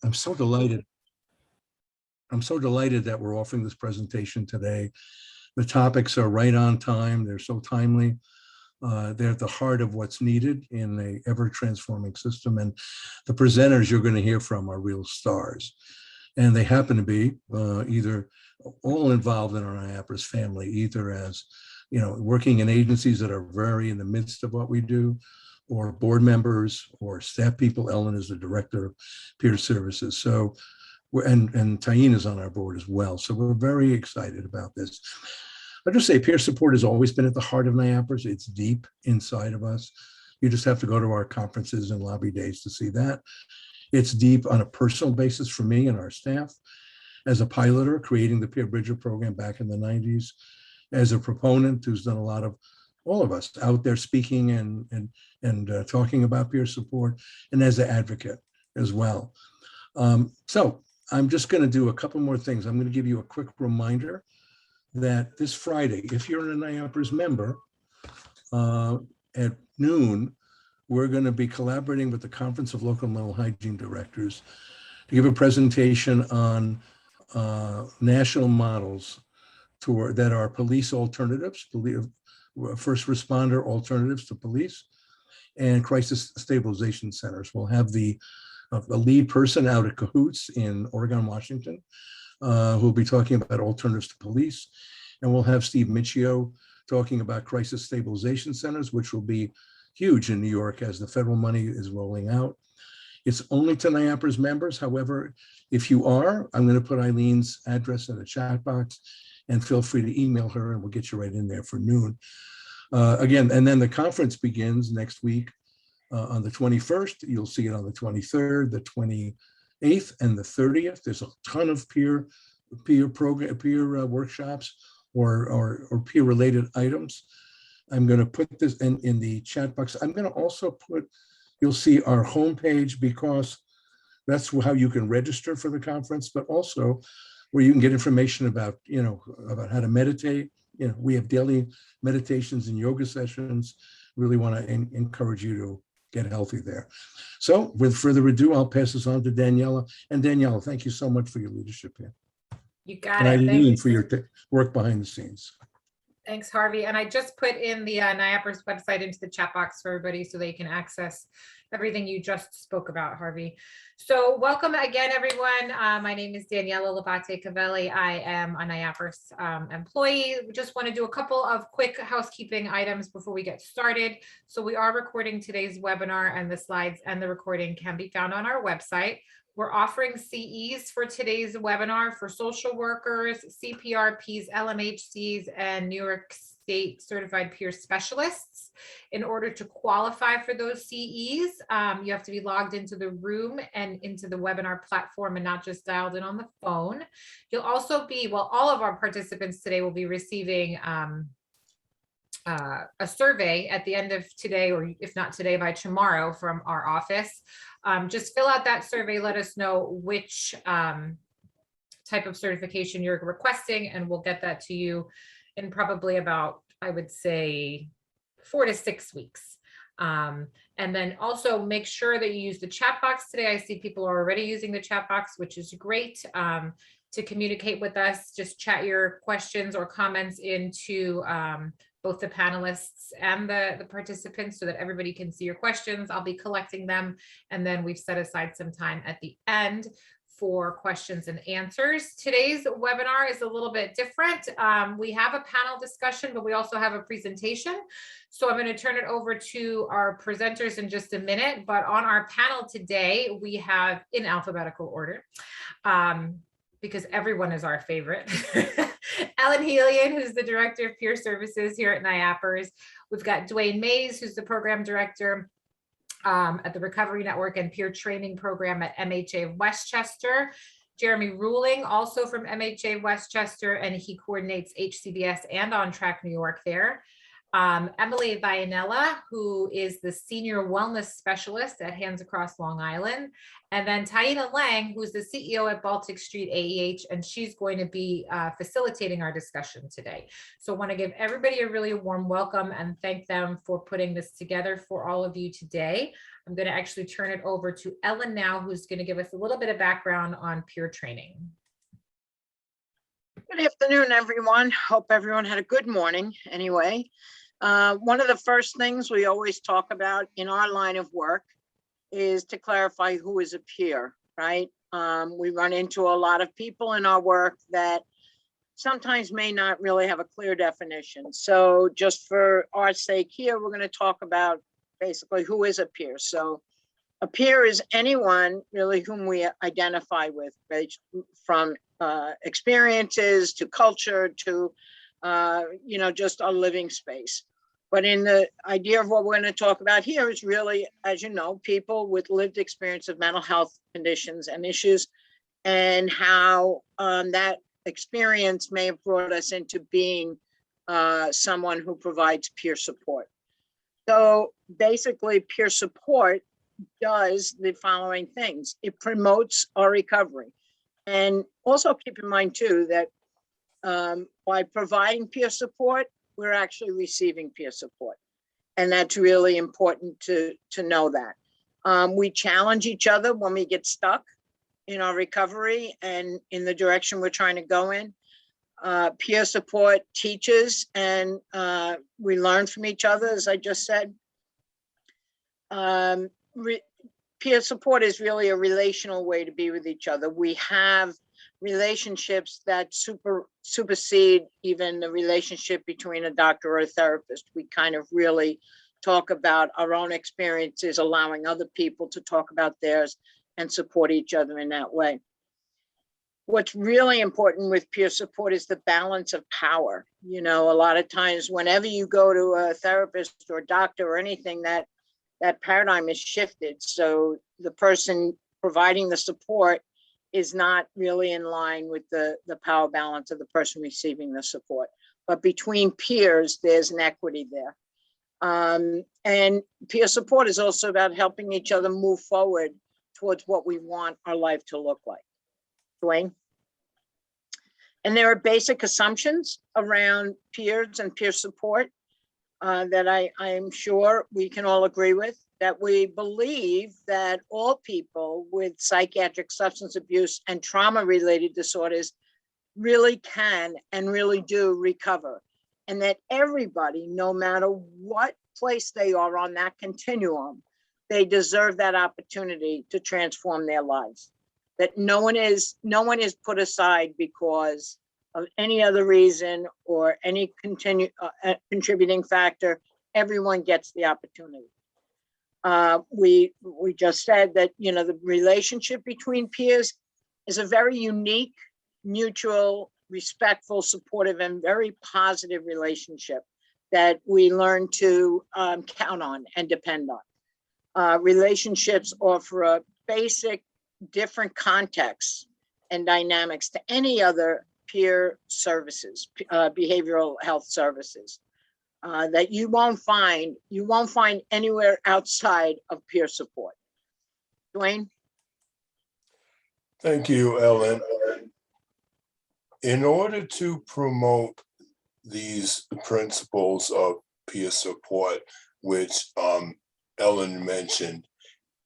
I'm so delighted. I'm so delighted that we're offering this presentation today. The topics are right on time. They're so timely. They're at the heart of what's needed in a ever-transforming system. And the presenters you're going to hear from are real stars. And they happen to be either all involved in our IAPRS family, either as, working in agencies that are very in the midst of what we do, or board members or staff people. Ellen is the director of peer services. So, and Tyene is on our board as well. So we're very excited about this. I'll just say peer support has always been at the heart of NIAPRS. It's deep inside of us. You just have to go to our conferences and lobby days to see that. It's deep on a personal basis for me and our staff. As a piloter, creating the Peer Bridger program back in the 90s, as a proponent who's done a lot of, all of us out there speaking and talking about peer support, and as an advocate as well. So I'm just going to do a couple more things. I'm going to give you a quick reminder that this Friday, if you're an NIAPRS member, at noon, we're going to be collaborating with the Conference of Local Mental Hygiene Directors to give a presentation on national models that are police alternatives, first responder alternatives to police, and crisis stabilization centers. We'll have the lead person out at Cahoots in Oregon, Washington, who'll be talking about alternatives to police. And we'll have Steve Michio talking about crisis stabilization centers, which will be huge in New York as the federal money is rolling out. It's only to NIAPRS members. However, if you are, I'm going to put Eileen's address in the chat box, and feel free to email her and we'll get you right in there for noon. Again, and then the conference begins next week on the 21st. You'll see it on the 23rd, the 28th, and the 30th. There's a ton of peer workshops or peer related items. I'm going to put this in the chat box. I'm going to also put, you'll see our homepage, because that's how you can register for the conference, but also where you can get information about, about how to meditate. We have daily meditations and yoga sessions. Really want to encourage you to get healthy there. So with further ado, I'll pass this on to Daniela. And Daniela, thank you so much for your leadership here. You got and it. Eileen, for your work behind the scenes. Thanks, Harvey. And I just put in the NIAPRS website into the chat box for everybody so they can access everything you just spoke about, Harvey. So welcome again, everyone. My name is Daniela Labate Cavelli. I am a NIAPRS employee. We just want to do a couple of quick housekeeping items before we get started. So we are recording today's webinar, and the slides and the recording can be found on our website. We're offering CEs for today's webinar for social workers, CPRPs, LMHCs, and New York State Certified Peer Specialists. In order to qualify for those CEs, you have to be logged into the room and into the webinar platform and not just dialed in on the phone. You'll also be, well, all of our participants today will be receiving a survey at the end of today, or if not today, by tomorrow, from our office. Just fill out that survey, let us know which type of certification you're requesting, and we'll get that to you in probably about, I would say, 4 to 6 weeks. And then also make sure that you use the chat box today. I see people are already using the chat box, which is great. To communicate with us, just chat your questions or comments into both the panelists and the participants so that everybody can see your questions. I'll be collecting them, and then we've set aside some time at the end for questions and answers. Today's webinar is a little bit different. We have a panel discussion, but we also have a presentation. So I'm going to turn it over to our presenters in just a minute. But on our panel today, we have, in alphabetical order, because everyone is our favorite, Ellen Helian, who's the Director of Peer Services here at NIAPRS. We've got Dwayne Mays, who's the Program Director at the Recovery Network and Peer Training Program at MHA of Westchester. Jeremy Ruling, also from MHA Westchester, and he coordinates HCBS and On Track New York there. Emily Vianella, who is the Senior Wellness Specialist at Hands Across Long Island, and then Taina Lang, who's the CEO at Baltic Street AEH, and she's going to be facilitating our discussion today. So I want to give everybody a really warm welcome and thank them for putting this together for all of you today. I'm going to actually turn it over to Ellen now, who's going to give us a little bit of background on peer training. Good afternoon, everyone. Hope everyone had a good morning anyway. One of the first things we always talk about in our line of work is to clarify who is a peer, right? We run into a lot of people in our work that sometimes may not really have a clear definition. So just for our sake here, we're going to talk about basically who is a peer. So a peer is anyone really whom we identify with, right? From experiences to culture to, just a living space. But in the idea of what we're going to talk about here is really, as you know, people with lived experience of mental health conditions and issues, and how that experience may have brought us into being someone who provides peer support. So basically, peer support does the following things. It promotes our recovery. And also keep in mind too that by providing peer support, we're actually receiving peer support. And that's really important to know that. We challenge each other when we get stuck in our recovery and in the direction we're trying to go in. Peer support teaches and we learn from each other, as I just said. Peer support is really a relational way to be with each other. We have relationships that supersede even the relationship between a doctor or a therapist. We kind of really talk about our own experiences, allowing other people to talk about theirs and support each other in that way. What's really important with peer support is the balance of power. You know, a lot of times whenever you go to a therapist or doctor or anything, that paradigm is shifted. So the person providing the support is not really in line with the power balance of the person receiving the support. But between peers, there's an equity there. And peer support is also about helping each other move forward towards what we want our life to look like. Dwayne? And there are basic assumptions around peers and peer support that I am sure we can all agree with. That we believe that all people with psychiatric substance abuse and trauma-related disorders really can and really do recover. And that everybody, no matter what place they are on that continuum, they deserve that opportunity to transform their lives. That no one is put aside because of any other reason or any contributing factor. Everyone gets the opportunity. We just said that, the relationship between peers is a very unique, mutual, respectful, supportive, and very positive relationship that we learn to count on and depend on. Relationships offer a basic, different context and dynamics to any other peer services, behavioral health services. That you won't find anywhere outside of peer support. Dwayne? Thank you, Ellen. In order to promote these principles of peer support, which Ellen mentioned,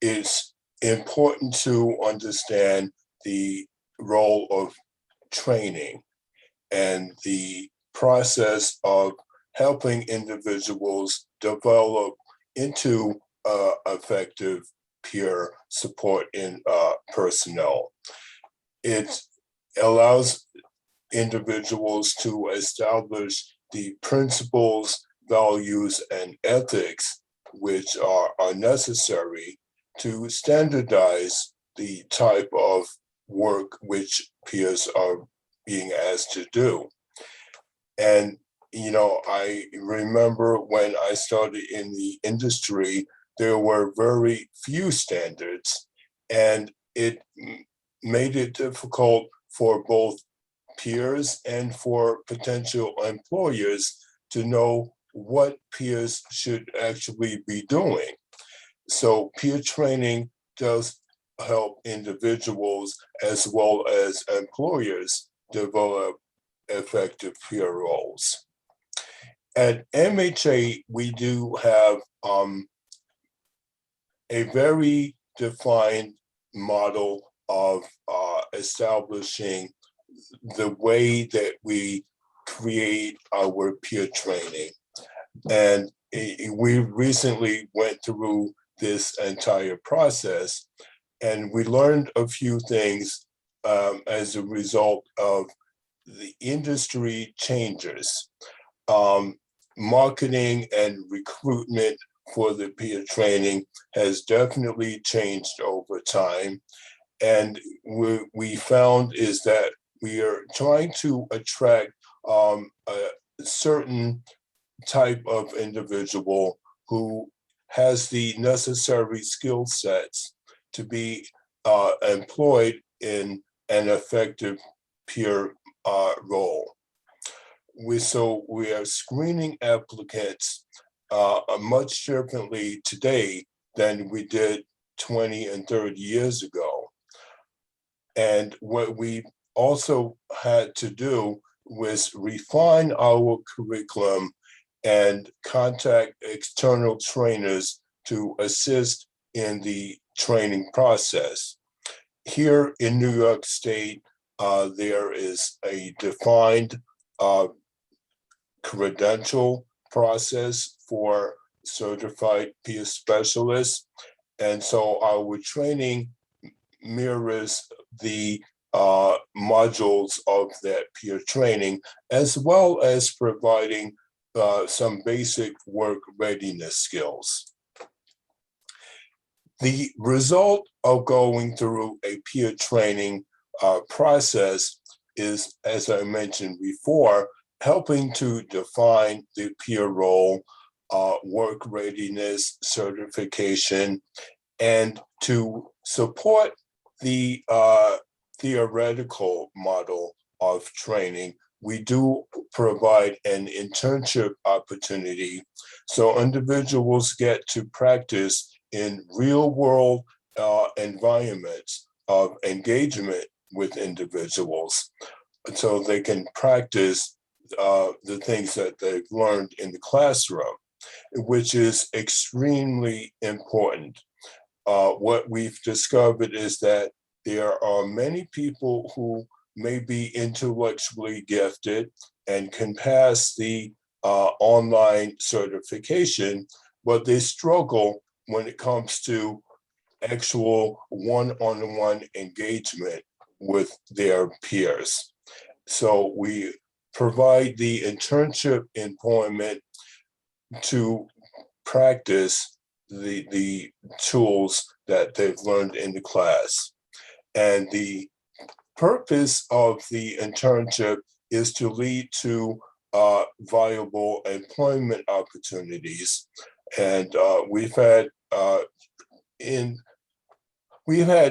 it's important to understand the role of training and the process of helping individuals develop into effective peer support in personnel. It allows individuals to establish the principles, values, and ethics which are necessary to standardize the type of work which peers are being asked to do. And I remember when I started in the industry, there were very few standards, and it made it difficult for both peers and for potential employers to know what peers should actually be doing. So peer training does help individuals as well as employers develop effective peer roles. At MHA, we do have a very defined model of establishing the way that we create our peer training. And we recently went through this entire process, and we learned a few things as a result of the industry changes. Marketing and recruitment for the peer training has definitely changed over time. And we found is that we are trying to attract a certain type of individual who has the necessary skill sets to be employed in an effective peer role. We are screening applicants much differently today than we did 20 and 30 years ago. And what we also had to do was refine our curriculum and contact external trainers to assist in the training process. Here in New York State, there is a defined credential process for certified peer specialists. And so our training mirrors the modules of that peer training, as well as providing some basic work readiness skills. The result of going through a peer training process is, as I mentioned before, helping to define the peer role, work readiness certification, and to support the theoretical model of training. We do provide an internship opportunity so individuals get to practice in real world environments of engagement with individuals so they can practice the things that they've learned in the classroom, which is extremely important. What we've discovered is that there are many people who may be intellectually gifted and can pass the online certification, but they struggle when it comes to actual one-on-one engagement with their peers. So we provide the internship employment to practice the tools that they've learned in the class. And the purpose of the internship is to lead to viable employment opportunities. And we've had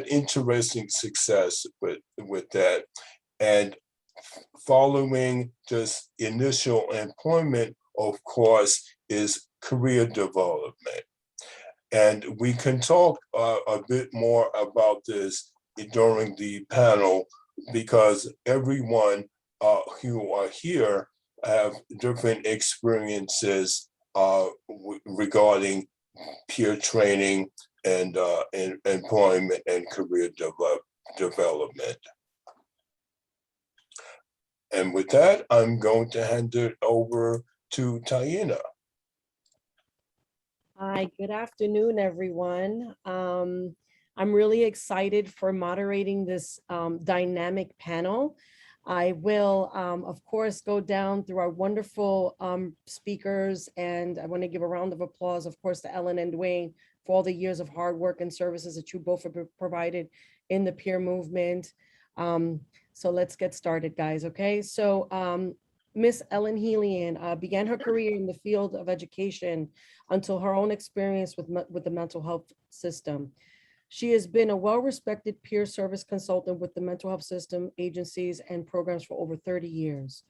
interesting success with that. And following just initial employment, of course, is career development. And we can talk a bit more about this during the panel because everyone who are here have different experiences regarding peer training and employment and career development. And with that, I'm going to hand it over to Taina. Hi, good afternoon, everyone. I'm really excited for moderating this dynamic panel. I will, of course, go down through our wonderful speakers, and I want to give a round of applause, of course, to Ellen and Dwayne for all the years of hard work and services that you both have provided in the peer movement. So let's get started, guys, okay? So Miss Ellen Helian began her career in the field of education until her own experience with the mental health system. She has been a well-respected peer service consultant with the mental health system, agencies, and programs for over 30 years.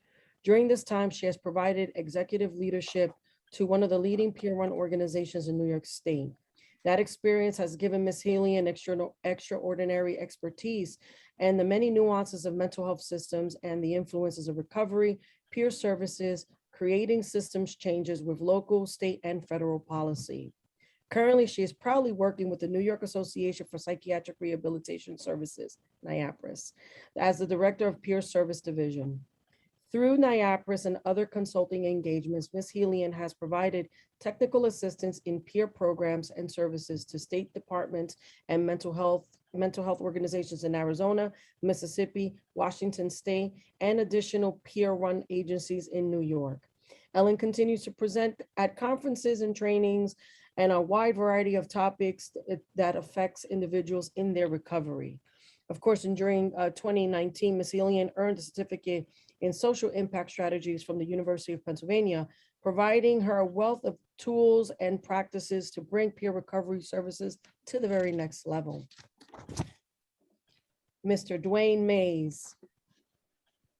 During this time, she has provided executive leadership to one of the leading peer-run organizations in New York State. That experience has given Ms. Healy an extraordinary expertise and the many nuances of mental health systems and the influences of recovery, peer services, creating systems changes with local, state, and federal policy. Currently, she is proudly working with the New York Association for Psychiatric Rehabilitation Services, NIAPRIS, as the Director of Peer Service Division. Through NIAPRIS and other consulting engagements, Ms. Helian has provided technical assistance in peer programs and services to state departments and mental health organizations in Arizona, Mississippi, Washington State, and additional peer-run agencies in New York. Ellen continues to present at conferences and trainings and a wide variety of topics that affects individuals in their recovery. Of course, and during 2019, Ms. Helian earned a certificate in social impact strategies from the University of Pennsylvania, providing her a wealth of tools and practices to bring peer recovery services to the very next level. Mr. Dwayne Mays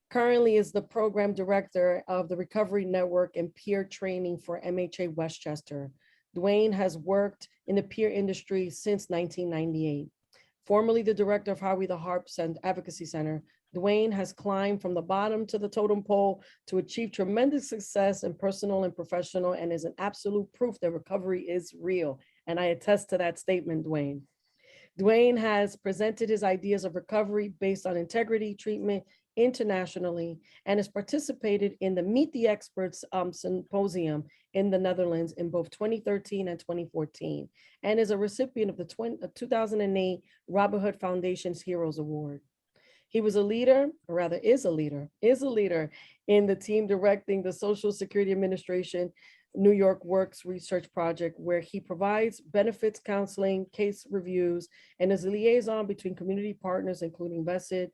currently is the program director of the Recovery Network and Peer Training for MHA Westchester. Dwayne has worked in the peer industry since 1998. Formerly the director of Howie the Harps and Advocacy Center, Dwayne has climbed from the bottom to the totem pole to achieve tremendous success in personal and professional, and is an absolute proof that recovery is real. And I attest to that statement, Dwayne. Dwayne has presented his ideas of recovery based on integrity treatment internationally and has participated in the Meet the Experts Symposium in the Netherlands in both 2013 and 2014, and is a recipient of the 2008 Robin Hood Foundation's Heroes Award. He was a leader, or rather is a leader in the team directing the Social Security Administration New York Works Research Project, where he provides benefits counseling, case reviews, and is a liaison between community partners, including VESID,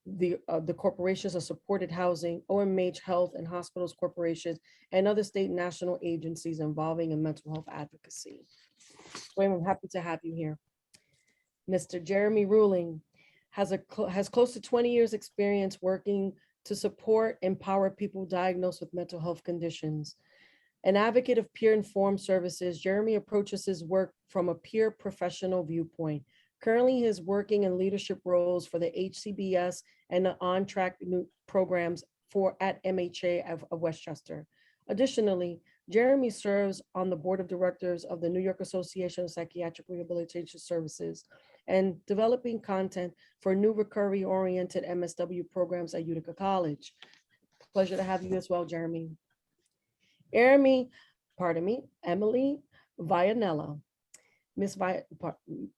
the corporations of supported housing, OMH Health and Hospitals Corporations, and other state and national agencies involving in mental health advocacy. Wayne, I'm happy to have you here. Mr. Jeremy Ruling has close to 20 years experience working to support, empower people diagnosed with mental health conditions. An advocate of peer-informed services, Jeremy approaches his work from a peer professional viewpoint. Currently, he is working in leadership roles for the HCBS and the on-track programs at MHA of Westchester. Additionally, Jeremy serves on the board of directors of the New York Association of Psychiatric Rehabilitation Services and developing content for new recovery-oriented MSW programs at Utica College. Pleasure to have you as well, Jeremy. Emily Vianella. Ms.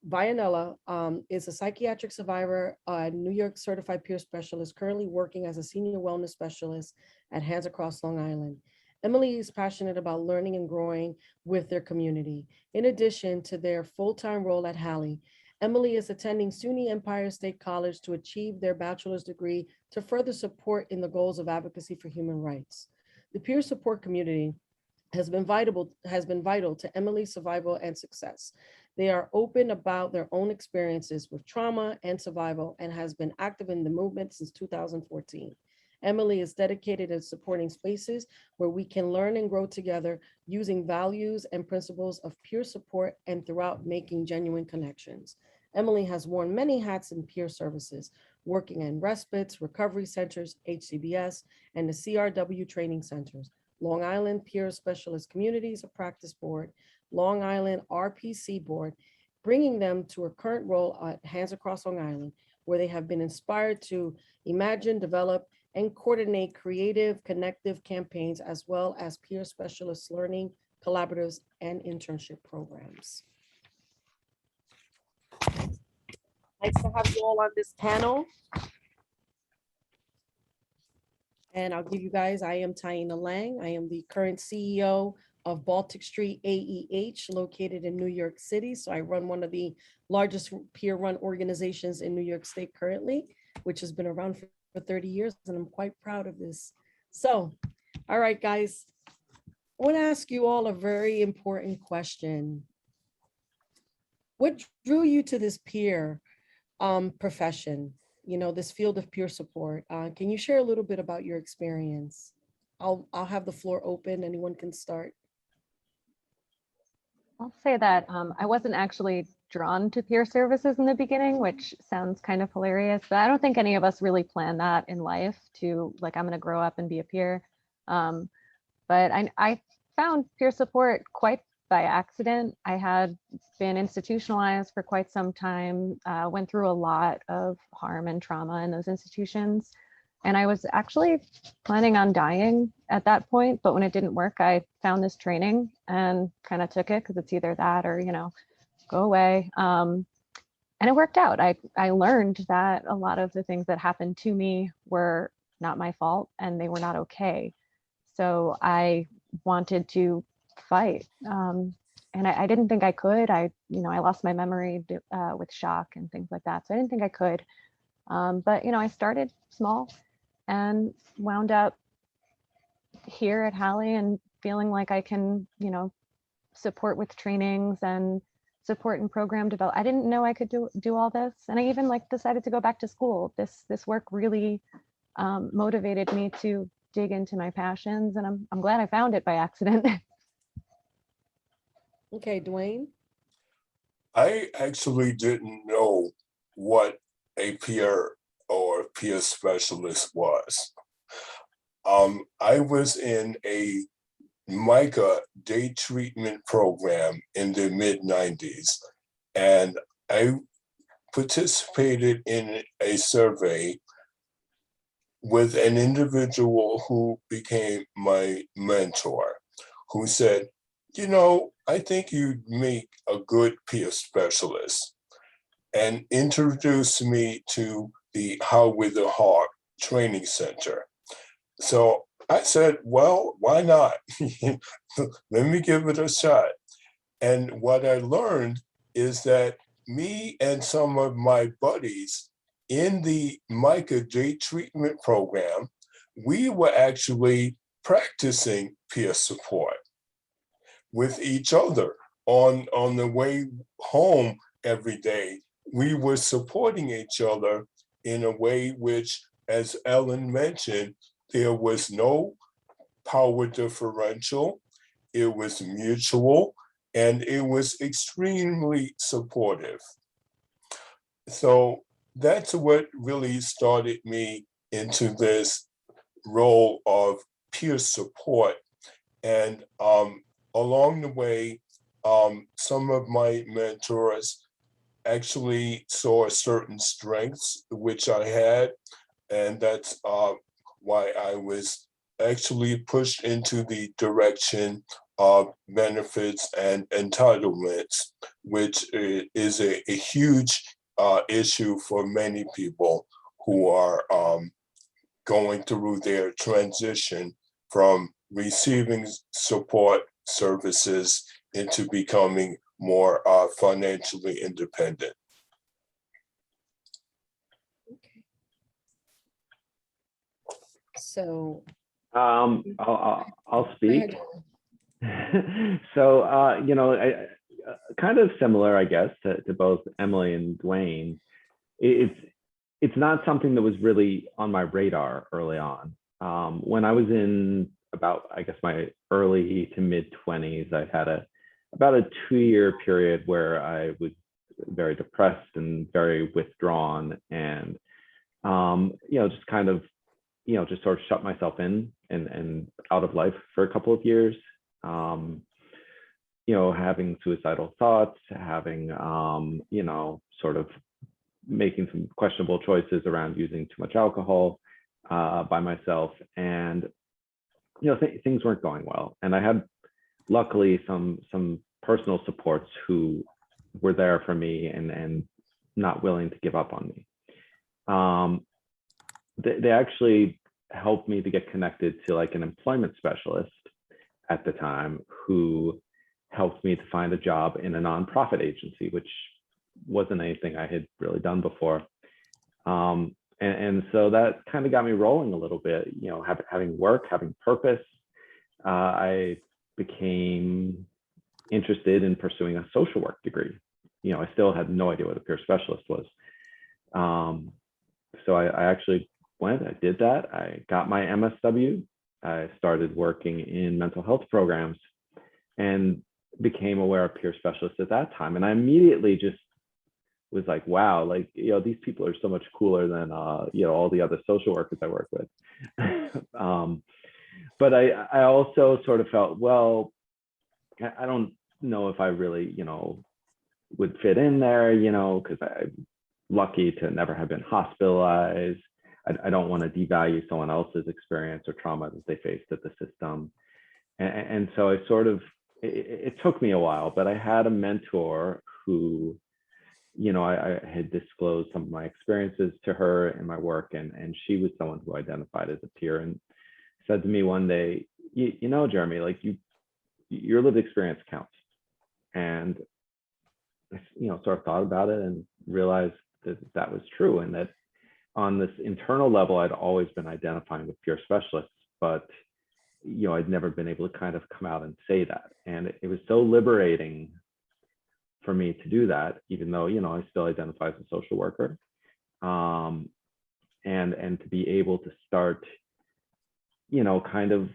Vianella is a psychiatric survivor, New York certified peer specialist, currently working as a senior wellness specialist at Hands Across Long Island. Emily is passionate about learning and growing with their community. In addition to their full-time role at Halley, Emily is attending SUNY Empire State College to achieve their bachelor's degree to further support in the goals of advocacy for human rights. The peer support community has been vital to Emily's survival and success. They are open about their own experiences with trauma and survival and has been active in the movement since 2014. Emily is dedicated in supporting spaces where we can learn and grow together using values and principles of peer support and throughout making genuine connections. Emily has worn many hats in peer services, working in respites, recovery centers, HCBS, and the CRW training centers, Long Island Peer Specialist Communities of Practice Board, Long Island RPC Board, bringing them to a current role at Hands Across Long Island, where they have been inspired to imagine, develop, and coordinate creative, connective campaigns, as well as peer specialist learning, collaboratives, and internship programs. Nice to have you all on this panel. And I'll give you guys, I am Taina Lang. I am the current CEO of Baltic Street AEH, located in New York City. So I run one of the largest peer-run organizations in New York State currently, which has been around for 30 years, and I'm quite proud of this. So, all right, guys, I want to ask you all a very important question. What drew you to this peer profession? You know, this field of peer support. Can you share a little bit about your experience? I'll have the floor open. Anyone can start. I'll say that I wasn't actually drawn to peer services in the beginning, which sounds kind of hilarious, but I don't think any of us really plan that in life to like, I'm going to grow up and be a peer. Um, but I found peer support quite by accident. I had been institutionalized for quite some time, went through a lot of harm and trauma in those institutions. And I was actually planning on dying at that point, but when it didn't work, I found this training and kind of took it because it's either that or, you know, go away. And it worked out. I learned that a lot of the things that happened to me were not my fault and they were not okay. So I wanted to fight. And I didn't think I could. I lost my memory with shock and things like that. So I didn't think I could. But, I started small and wound up here at Hallie and feeling like I can, support with trainings and support and program develop. I didn't know I could do all this. And I even decided to go back to school. This work really motivated me to dig into my passions, and I'm glad I found it by accident. Okay, Dwayne. I actually didn't know what a peer or peer specialist was. I was in a MICA day treatment program in the mid-90s, and I participated in a survey with an individual who became my mentor, who said, I think you'd make a good peer specialist, and introduced me to the How with the Heart Training Center. So I said, well, why not? Let me give it a shot. And what I learned is that me and some of my buddies in the MICA Day treatment program, we were actually practicing peer support with each other on the way home every day. We were supporting each other in a way which, as Ellen mentioned, there was no power differential. It was mutual, and it was extremely supportive. So that's what really started me into this role of peer support. And along the way, some of my mentors actually saw certain strengths which I had, and that's why I was actually pushed into the direction of benefits and entitlements, which is a huge issue for many people who are going through their transition from receiving support services into becoming more financially independent. Okay. So I'll go speak. ahead. So, kind of similar, I guess, to both Emily and Dwayne. It's not something that was really on my radar early on. When I was in about, I guess, my early to mid 20s, I had about a 2-year period where I was very depressed and very withdrawn, and just kind of just sort of shut myself in and out of life for a couple of years. Having suicidal thoughts, having sort of making some questionable choices around using too much alcohol by myself, and things weren't going well. And I had luckily some personal supports who were there for me and not willing to give up on me. They actually helped me to get connected to like an employment specialist at the time, who helped me to find a job in a nonprofit agency, which wasn't anything I had really done before. And so that kind of got me rolling a little bit, having work, having purpose. I became interested in pursuing a social work degree. I still had no idea what a peer specialist was. So I actually went, I did that. I got my MSW. I started working in mental health programs. And became aware of peer specialists at that time. And I immediately just was like, wow, like, these people are so much cooler than, all the other social workers I work with. But I also sort of felt, well, I don't know if I really, would fit in there, because I'm lucky to never have been hospitalized. I don't want to devalue someone else's experience or trauma that they faced at the system. And so I sort of, it took me a while, but I had a mentor who, I had disclosed some of my experiences to her in my work, and she was someone who identified as a peer and said to me one day, Jeremy, like your lived experience counts. And I, sort of thought about it and realized that that was true, and that on this internal level, I'd always been identifying with peer specialists, but I'd never been able to kind of come out and say that. And it was so liberating for me to do that, even though, I still identify as a social worker. And to be able to start, kind of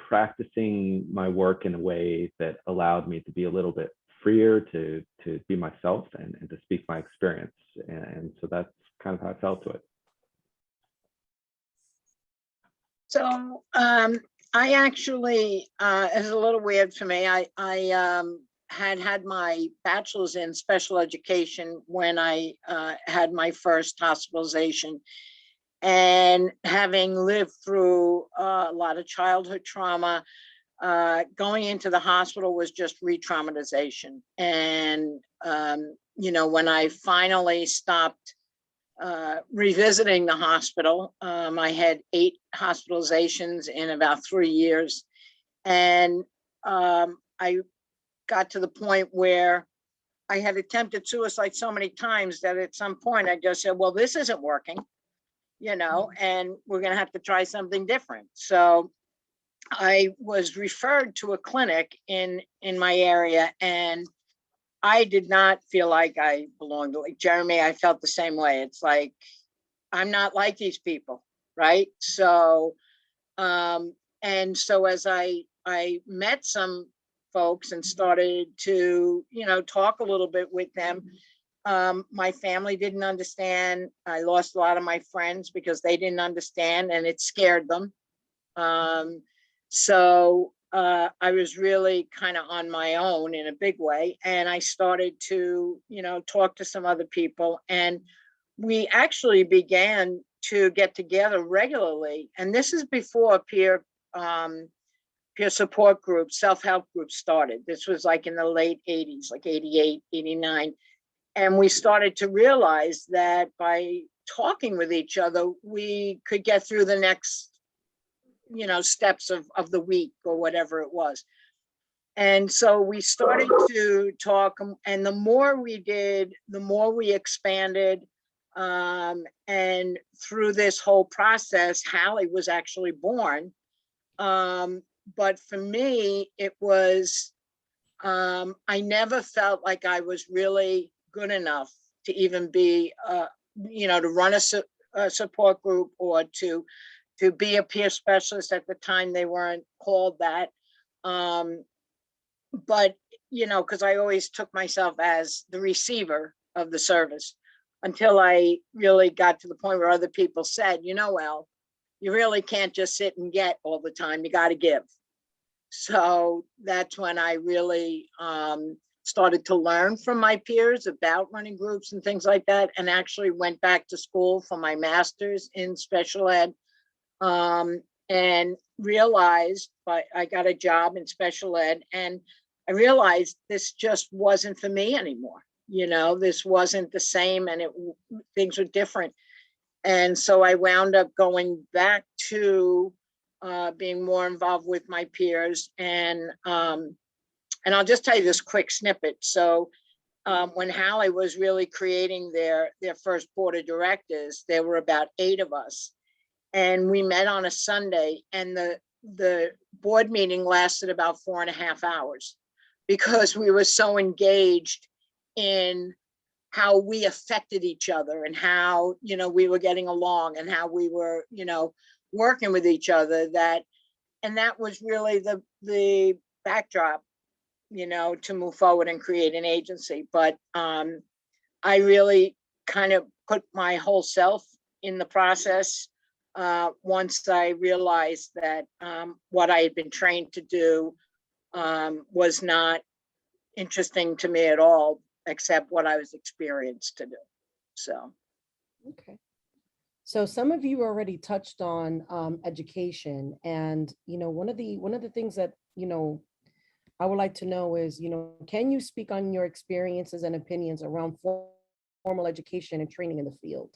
practicing my work in a way that allowed me to be a little bit freer to be myself and to speak my experience. And so that's kind of how I felt to it. So I actually, it's a little weird for me. I had my bachelor's in special education when I had my first hospitalization. And having lived through a lot of childhood trauma, going into the hospital was just re-traumatization. And, when I finally stopped revisiting the hospital, I had 8 hospitalizations in about 3 years. And I got to the point where I had attempted suicide so many times that at some point I just said, well, this isn't working, and we're going to have to try something different. So I was referred to a clinic in my area, and I did not feel like I belonged. Like Jeremy, I felt the same way. It's like, I'm not like these people, right? So, and so as I met some folks and started to, talk a little bit with them, my family didn't understand. I lost a lot of my friends because they didn't understand, and it scared them. So I was really kind of on my own in a big way. And I started to, talk to some other people, and we actually began to get together regularly. And this is before peer support groups, self-help groups started. This was like in the late 80s, like 88, 89. And we started to realize that by talking with each other, we could get through the next, steps of the week or whatever it was. And so we started to talk, and the more we did, the more we expanded. And through this whole process, Hallie was actually born. But for me, it was, I never felt like I was really good enough to even be, to run a support group or to be a peer specialist. At the time, they weren't called that. But, because I always took myself as the receiver of the service until I really got to the point where other people said, well, you really can't just sit and get all the time. You got to give. So that's when I really started to learn from my peers about running groups and things like that, and actually went back to school for my master's in special ed, and realized I got a job in special ed, and I realized this just wasn't for me anymore. This wasn't the same, and things were different. And so I wound up going back to being more involved with my peers. And I'll just tell you this quick snippet. So when Hallie was really creating their first board of directors, there were about 8 of us. And we met on a Sunday, and the board meeting lasted about 4.5 hours because we were so engaged in how we affected each other and how, we were getting along and how we were, working with each other. And that was really the backdrop to move forward and create an agency. But I really kind of put my whole self in the process once I realized that what I had been trained to do was not interesting to me at all, except what I was experienced to do. So. Okay. So some of you already touched on education, and one of the things that I would like to know is, can you speak on your experiences and opinions around formal education and training in the field?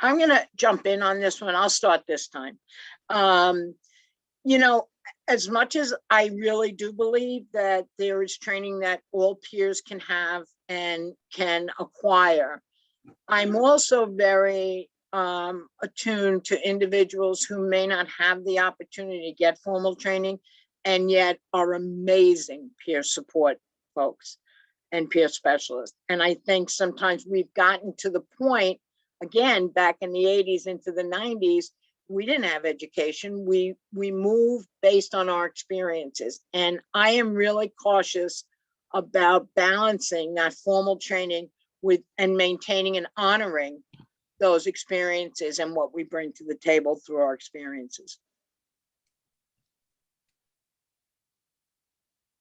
I'm going to jump in on this one. I'll start this time. As much as I really do believe that there is training that all peers can have and can acquire, I'm also very attuned to individuals who may not have the opportunity to get formal training and yet are amazing peer support folks and peer specialists. And I think sometimes we've gotten to the point, again, back in the 80s into the 90s, we didn't have education. We moved based on our experiences. And I am really cautious about balancing that formal training with and maintaining and honoring those experiences and what we bring to the table through our experiences.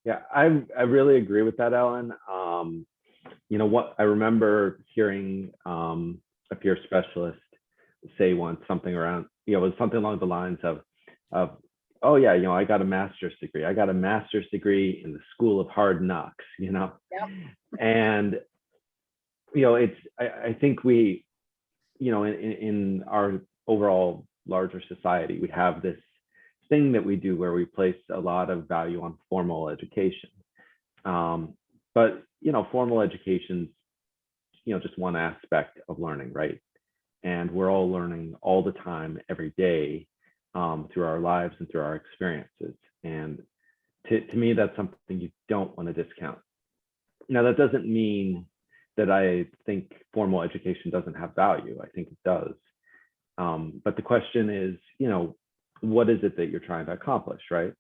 Yeah, I really agree with that, Ellen. What I remember hearing a peer specialist say once, something around, it was something along the lines of oh yeah, I got a master's degree. I got a master's degree in the school of hard knocks, Yep. And I think we, in our overall larger society, we have this thing that we do where we place a lot of value on formal education. But formal education's, just one aspect of learning, right? And we're all learning all the time, every day, through our lives and through our experiences. And to me, that's something you don't want to discount. Now, that doesn't mean that I think formal education doesn't have value. I think it does. But the question is, what is it that you're trying to accomplish, right?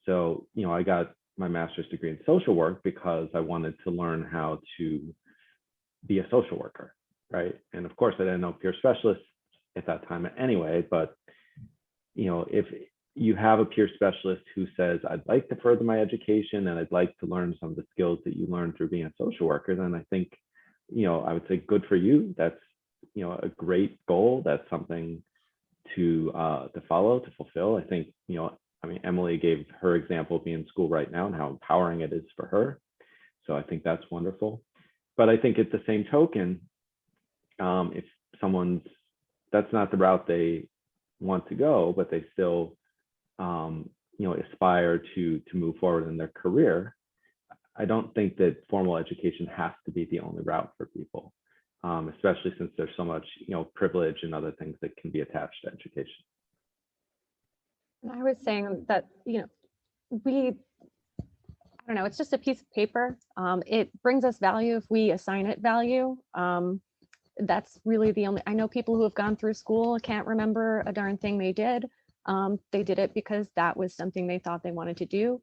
So, I got my master's degree in social work because I wanted to learn how to be a social worker, right? And of course, I didn't know peer specialists at that time anyway, but, if you have a peer specialist who says, I'd like to further my education and I'd like to learn some of the skills that you learned through being a social worker, then I think, I would say good for you. That's, a great goal. That's something to follow, to fulfill. I think, Emily gave her example of being in school right now and how empowering it is for her. So I think that's wonderful. But I think at the same token, if that's not the route they want to go, but they still, aspire to move forward in their career, I don't think that formal education has to be the only route for people, especially since there's so much, privilege and other things that can be attached to education. I was saying that, I don't know, it's just a piece of paper. It brings us value if we assign it value. That's really the only, I know people who have gone through school can't remember a darn thing they did. They did it because that was something they thought they wanted to do.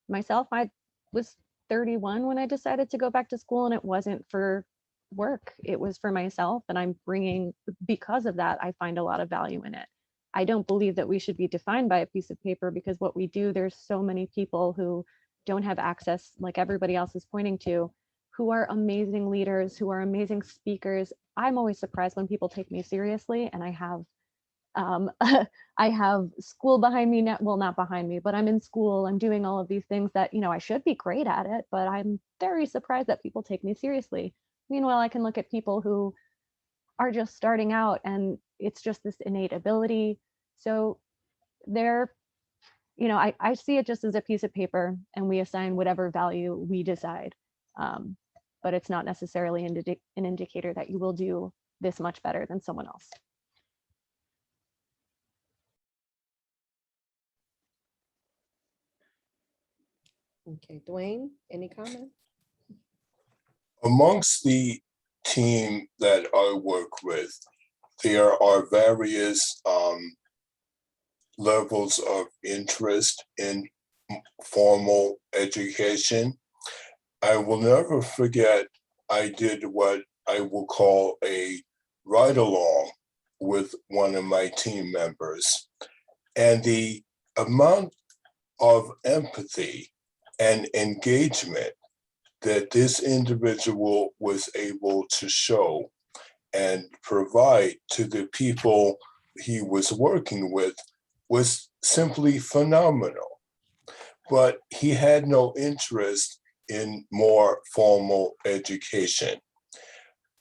Myself, I was 31 when I decided to go back to school, and it wasn't for work. It was for myself. And I'm bringing, because of that, I find a lot of value in it. I don't believe that we should be defined by a piece of paper, because what we do, there's so many people who don't have access, like everybody else is pointing to, who are amazing leaders, who are amazing speakers. I'm always surprised when people take me seriously, and I have I have school behind me now. Well, not behind me, but I'm in school. I'm doing all of these things that, I should be great at it, but I'm very surprised that people take me seriously. Meanwhile, I can look at people who are just starting out and it's just this innate ability. So they're, I see it just as a piece of paper, and we assign whatever value we decide. But it's not necessarily an indicator that you will do this much better than someone else. Okay, Dwayne, any comment? Amongst the team that I work with, there are various levels of interest in formal education. I will never forget, I did what I will call a ride along with one of my team members. And the amount of empathy and engagement that this individual was able to show and provide to the people he was working with was simply phenomenal. But he had no interest in more formal education.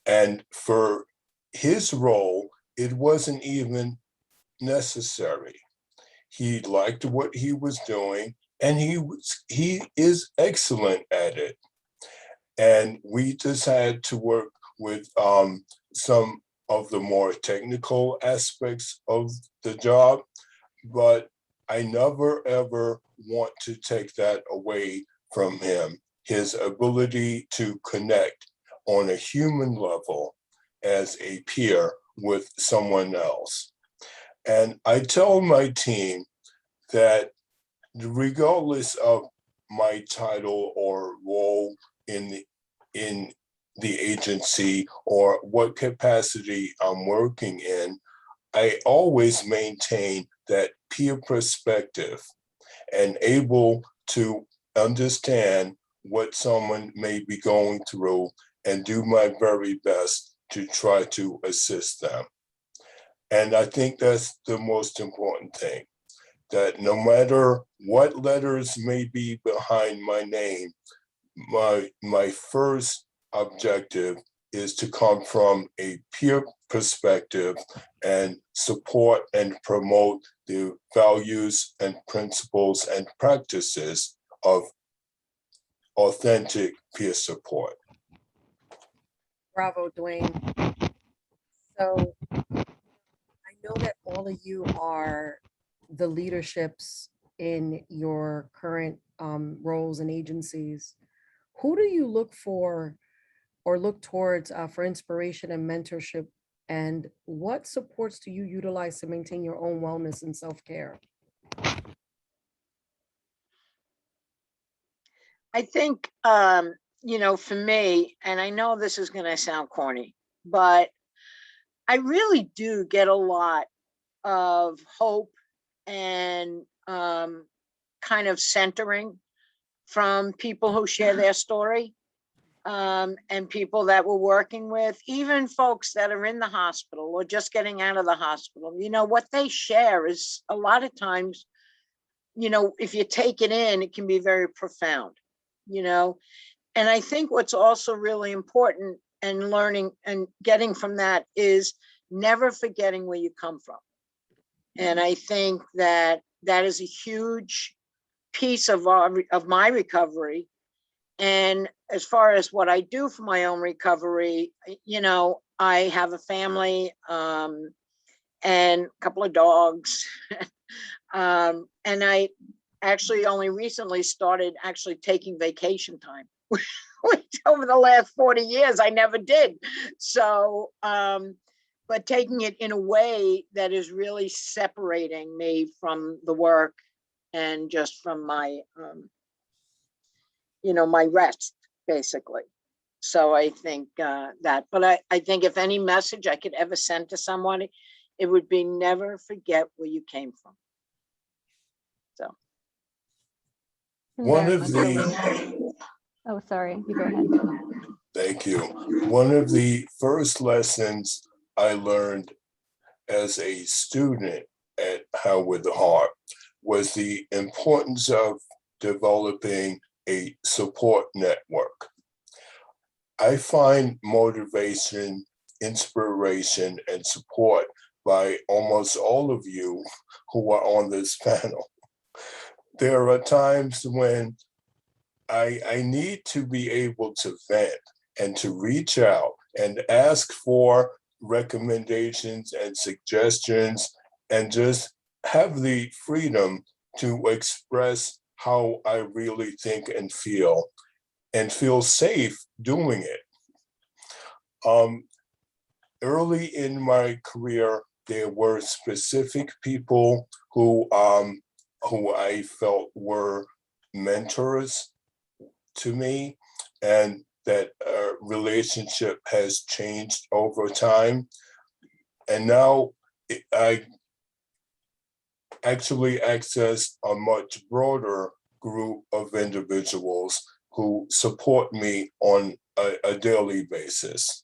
And for his role, it wasn't even necessary. He liked what he was doing, and he is excellent at it. And we just had to work with some of the more technical aspects of the job, but I never ever want to take that away from him, his ability to connect on a human level as a peer with someone else. And I tell my team that regardless of my title or role in the agency or what capacity I'm working in, I always maintain that peer perspective and able to understand what someone may be going through and do my very best to try to assist them. And I think that's the most important thing, that no matter what letters may be behind my name, my first objective is to come from a peer perspective and support and promote the values and principles and practices of authentic peer support. Bravo, Dwayne. So I know that all of you are the leaderships in your current roles and agencies. Who do you look for or look towards for inspiration and mentorship? And what supports do you utilize to maintain your own wellness and self-care? I think, for me, and I know this is going to sound corny, but I really do get a lot of hope and kind of centering from people who share their story, and people that we're working with, even folks that are in the hospital or just getting out of the hospital. What they share is a lot of times, if you take it in, it can be very profound, and I think what's also really important and learning and getting from that is never forgetting where you come from. And I think that that is a huge piece of my recovery. And as far as what I do for my own recovery, I have a family and a couple of dogs. And I actually only recently started actually taking vacation time, which over the last 40 years, I never did. So, but taking it in a way that is really separating me from the work and just from my, my rest, basically. So I think that, but I think if any message I could ever send to somebody, it would be never forget where you came from. So. One Very of much so. the, Oh, sorry, you go ahead. thank you. One of the first lessons I learned as a student at Howard the Hart was the importance of developing a support network. I find motivation, inspiration, and support by almost all of you who are on this panel. There are times when I need to be able to vent and to reach out and ask for recommendations and suggestions and just have the freedom to express how I really think and feel safe doing it. Early in my career, there were specific people who I felt were mentors to me, and that our relationship has changed over time. And now I actually access a much broader group of individuals who support me on a daily basis.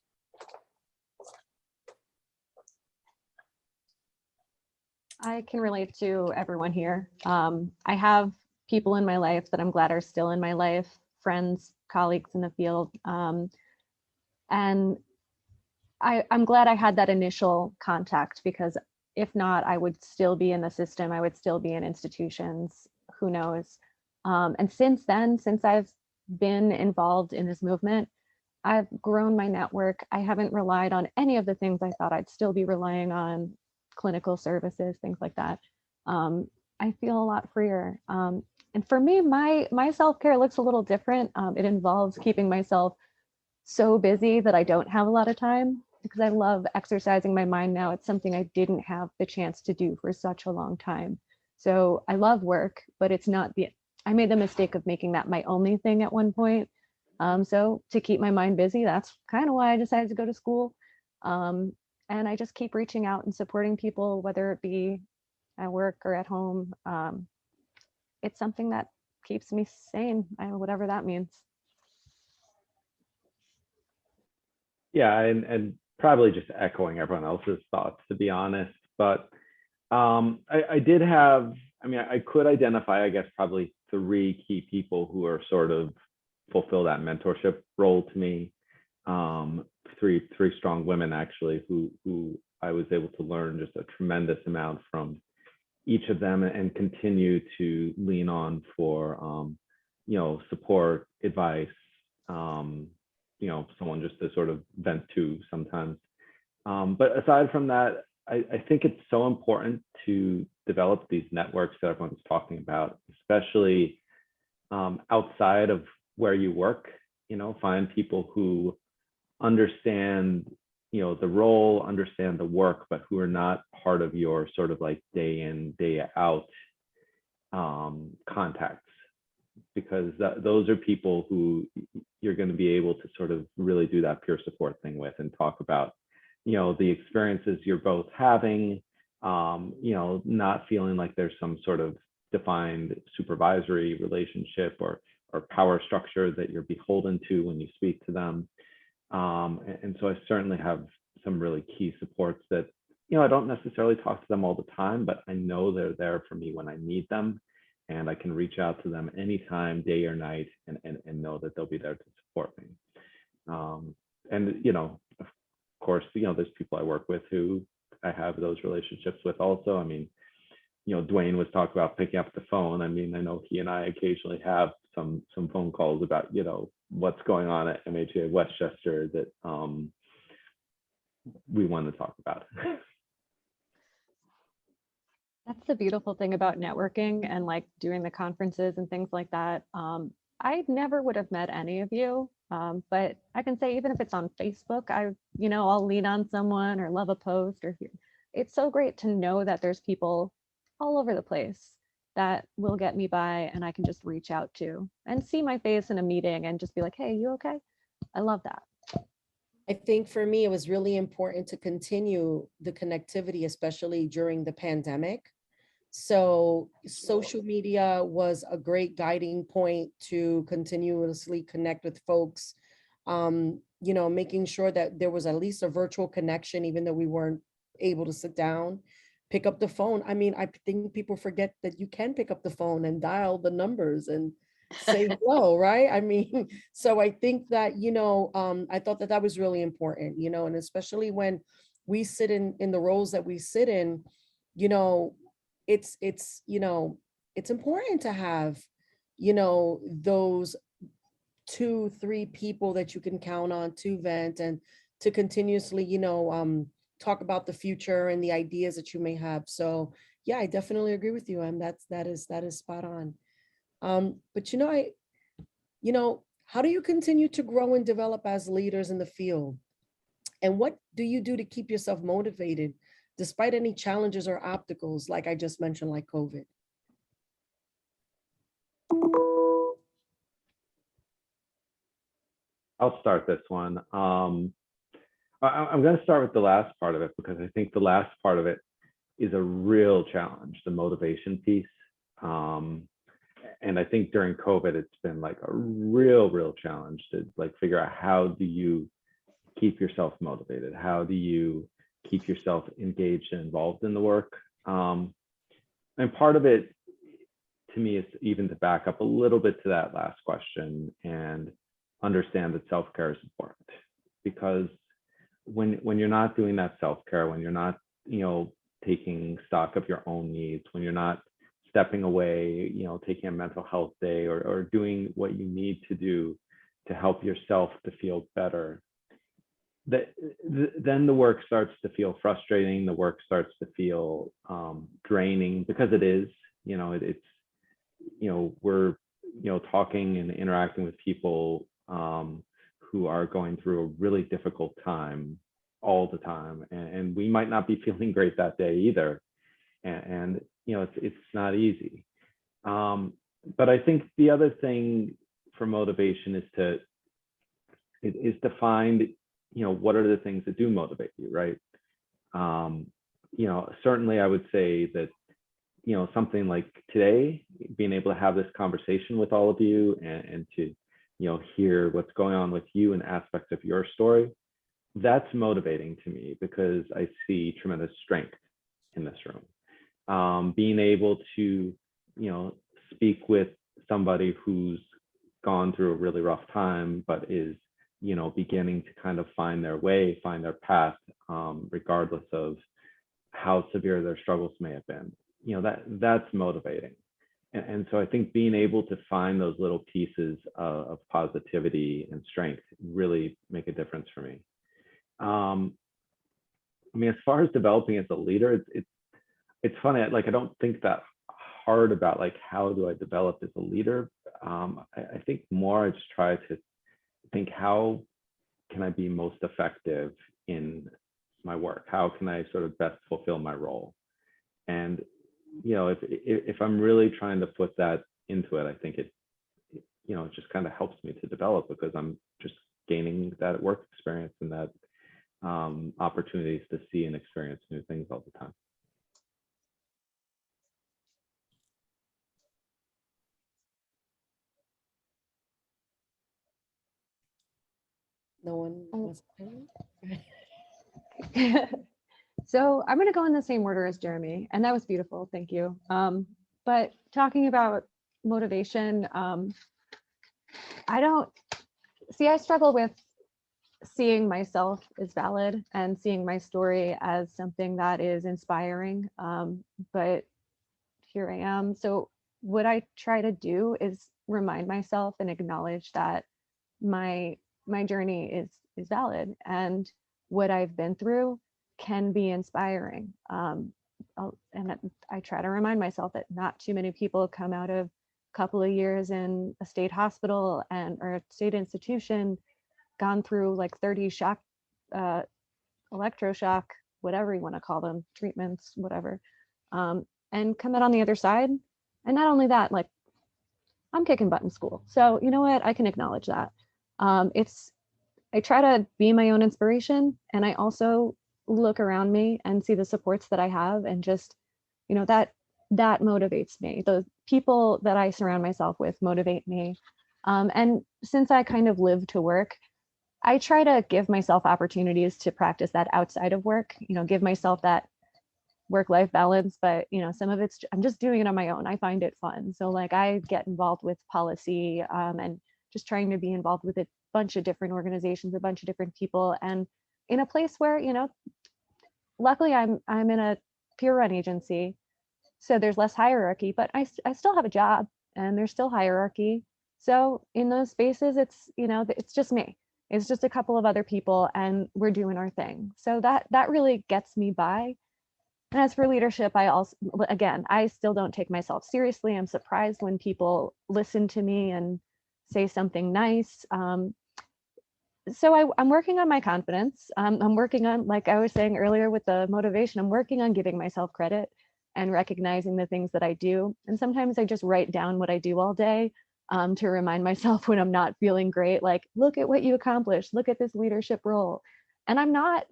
I can relate to everyone here. I have people in my life that I'm glad are still in my life, friends, colleagues in the field. And I'm glad I had that initial contact, because if not, I would still be in the system. I would still be in institutions, who knows? And since then, since I've been involved in this movement, I've grown my network. I haven't relied on any of the things I thought I'd still be relying on, clinical services, things like that. I feel a lot freer. And for me, my self-care looks a little different. It involves keeping myself so busy that I don't have a lot of time, because I love exercising my mind now. It's something I didn't have the chance to do for such a long time. So I love work, but it's not I made the mistake of making that my only thing at one point. So to keep my mind busy, that's kind of why I decided to go to school. And I just keep reaching out and supporting people, whether it be at work or at home. It's something that keeps me sane, whatever that means. Yeah, and probably just echoing everyone else's thoughts, to be honest. But I did have, I mean, I could identify, I guess, probably 3 key people who are sort of fulfill that mentorship role to me. Three strong women, actually, who I was able to learn just a tremendous amount from each of them, and continue to lean on for, you know, support, advice, you know, someone just to sort of vent to sometimes. But aside from that, I think it's so important to develop these networks that everyone's talking about, especially outside of where you work. You know, find people who understand, you know, the role, understand the work, but who are not part of your sort of like day in, day out contacts, because those are people who you're going to be able to sort of really do that peer support thing with, and talk about, you know, the experiences you're both having, you know, not feeling like there's some sort of defined supervisory relationship or power structure that you're beholden to when you speak to them. And so I certainly have some really key supports that, you know, I don't necessarily talk to them all the time, but I know they're there for me when I need them, and I can reach out to them anytime, day or night, and know that they'll be there to support me. And, you know, of course, you know, there's people I work with who I have those relationships with also. I mean, you know, Dwayne was talking about picking up the phone. I mean, I know he and I occasionally have some phone calls about, you know, what's going on at MHA Westchester that we want to talk about. That's the beautiful thing about networking and like doing the conferences and things like that. I never would have met any of you, but I can say, even if it's on Facebook, I'll lean on someone or love a post or it's so great to know that there's people all over the place that will get me by, and I can just reach out to and see my face in a meeting and just be like, hey, you okay? I love that. I think for me, it was really important to continue the connectivity, especially during the pandemic. So social media was a great guiding point to continuously connect with folks, making sure that there was at least a virtual connection, even though we weren't able to sit down, pick up the phone. I mean, I think people forget that you can pick up the phone and dial the numbers and say hello, right? I mean, so I think that, I thought that was really important, and especially when we sit in the roles that we sit in, it's important to have, those 2-3 people that you can count on to vent and to continuously, talk about the future and the ideas that you may have. So yeah, I definitely agree with you. And that is spot on. But how do you continue to grow and develop as leaders in the field? And what do you do to keep yourself motivated despite any challenges or obstacles, like I just mentioned, like COVID? I'll start this one. I'm going to start with the last part of it because I think the last part of it is a real challenge, the motivation piece. And I think during COVID, it's been like a real challenge to like figure out how do you keep yourself motivated? How do you keep yourself engaged and involved in the work? And part of it to me is even to back up a little bit to that last question and understand that self-care is important, because when you're not doing that self-care, when you're not, taking stock of your own needs, when you're not stepping away, taking a mental health day or doing what you need to do to help yourself to feel better, then the work starts to feel frustrating. The work starts to feel draining, because it is, it's, we're, talking and interacting with people who are going through a really difficult time all the time. And we might not be feeling great that day either. And it's not easy. But I think the other thing for motivation is to find, what are the things that do motivate you, right? Certainly I would say that, something like today, being able to have this conversation with all of you and to, hear what's going on with you and aspects of your story, that's motivating to me because I see tremendous strength in this room. Being able to, speak with somebody who's gone through a really rough time, but is, beginning to kind of find their way, find their path, regardless of how severe their struggles may have been, that's motivating. And so I think being able to find those little pieces of positivity and strength really make a difference for me. As far as developing as a leader, it's funny. Like, I don't think that hard about like, how do I develop as a leader? I think more I just try to think, how can I be most effective in my work? How can I sort of best fulfill my role? And if I'm really trying to put that into it, I think it just kind of helps me to develop, because I'm just gaining that work experience and that opportunities to see and experience new things all the time. No one Oh. was. So I'm going to go in the same order as Jeremy, and that was beautiful. Thank you. But talking about motivation, I struggle with seeing myself as valid and seeing my story as something that is inspiring. But here I am. So what I try to do is remind myself and acknowledge that my journey is valid, and what I've been through can be inspiring. And I try to remind myself that not too many people come out of a couple of years in a state hospital or a state institution, gone through like 30 shock, electroshock, whatever you want to call them, treatments, whatever, and come out on the other side. And not only that, like, I'm kicking butt in school. So you know what? I can acknowledge that. I try to be my own inspiration, and I also look around me and see the supports that I have, and just, that motivates me. The people that I surround myself with motivate me. And since I kind of live to work, I try to give myself opportunities to practice that outside of work, give myself that work-life balance, but some of it's, I'm just doing it on my own. I find it fun. So like, I get involved with policy, and just trying to be involved with a bunch of different organizations, a bunch of different people, and in a place where, luckily I'm in a peer-run agency, so there's less hierarchy, but I still have a job and there's still hierarchy. So in those spaces, it's just me. It's just a couple of other people, and we're doing our thing. So that really gets me by. And as for leadership, I still don't take myself seriously. I'm surprised when people listen to me and say something nice. So I'm working on my confidence. I'm working on, like I was saying earlier with the motivation, I'm working on giving myself credit and recognizing the things that I do. And sometimes I just write down what I do all day. to remind myself when I'm not feeling great, like, look at what you accomplished, look at this leadership role. And I'm not,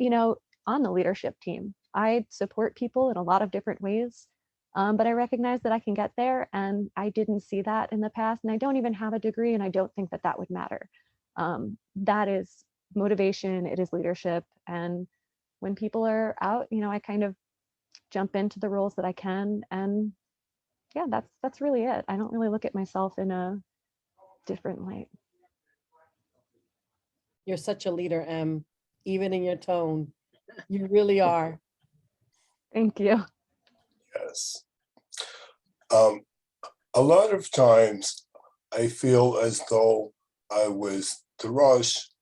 on the leadership team. I support people in a lot of different ways, but I recognize that I can get there, and I didn't see that in the past, and I don't even have a degree, and I don't think that that would matter. That is motivation, it is leadership, and when people are out, I kind of jump into the roles that I can, and yeah, that's really it. I don't really look at myself in a different light. You're such a leader, Em, even in your tone. You really are. Thank you. Yes. A lot of times I feel as though I was thrust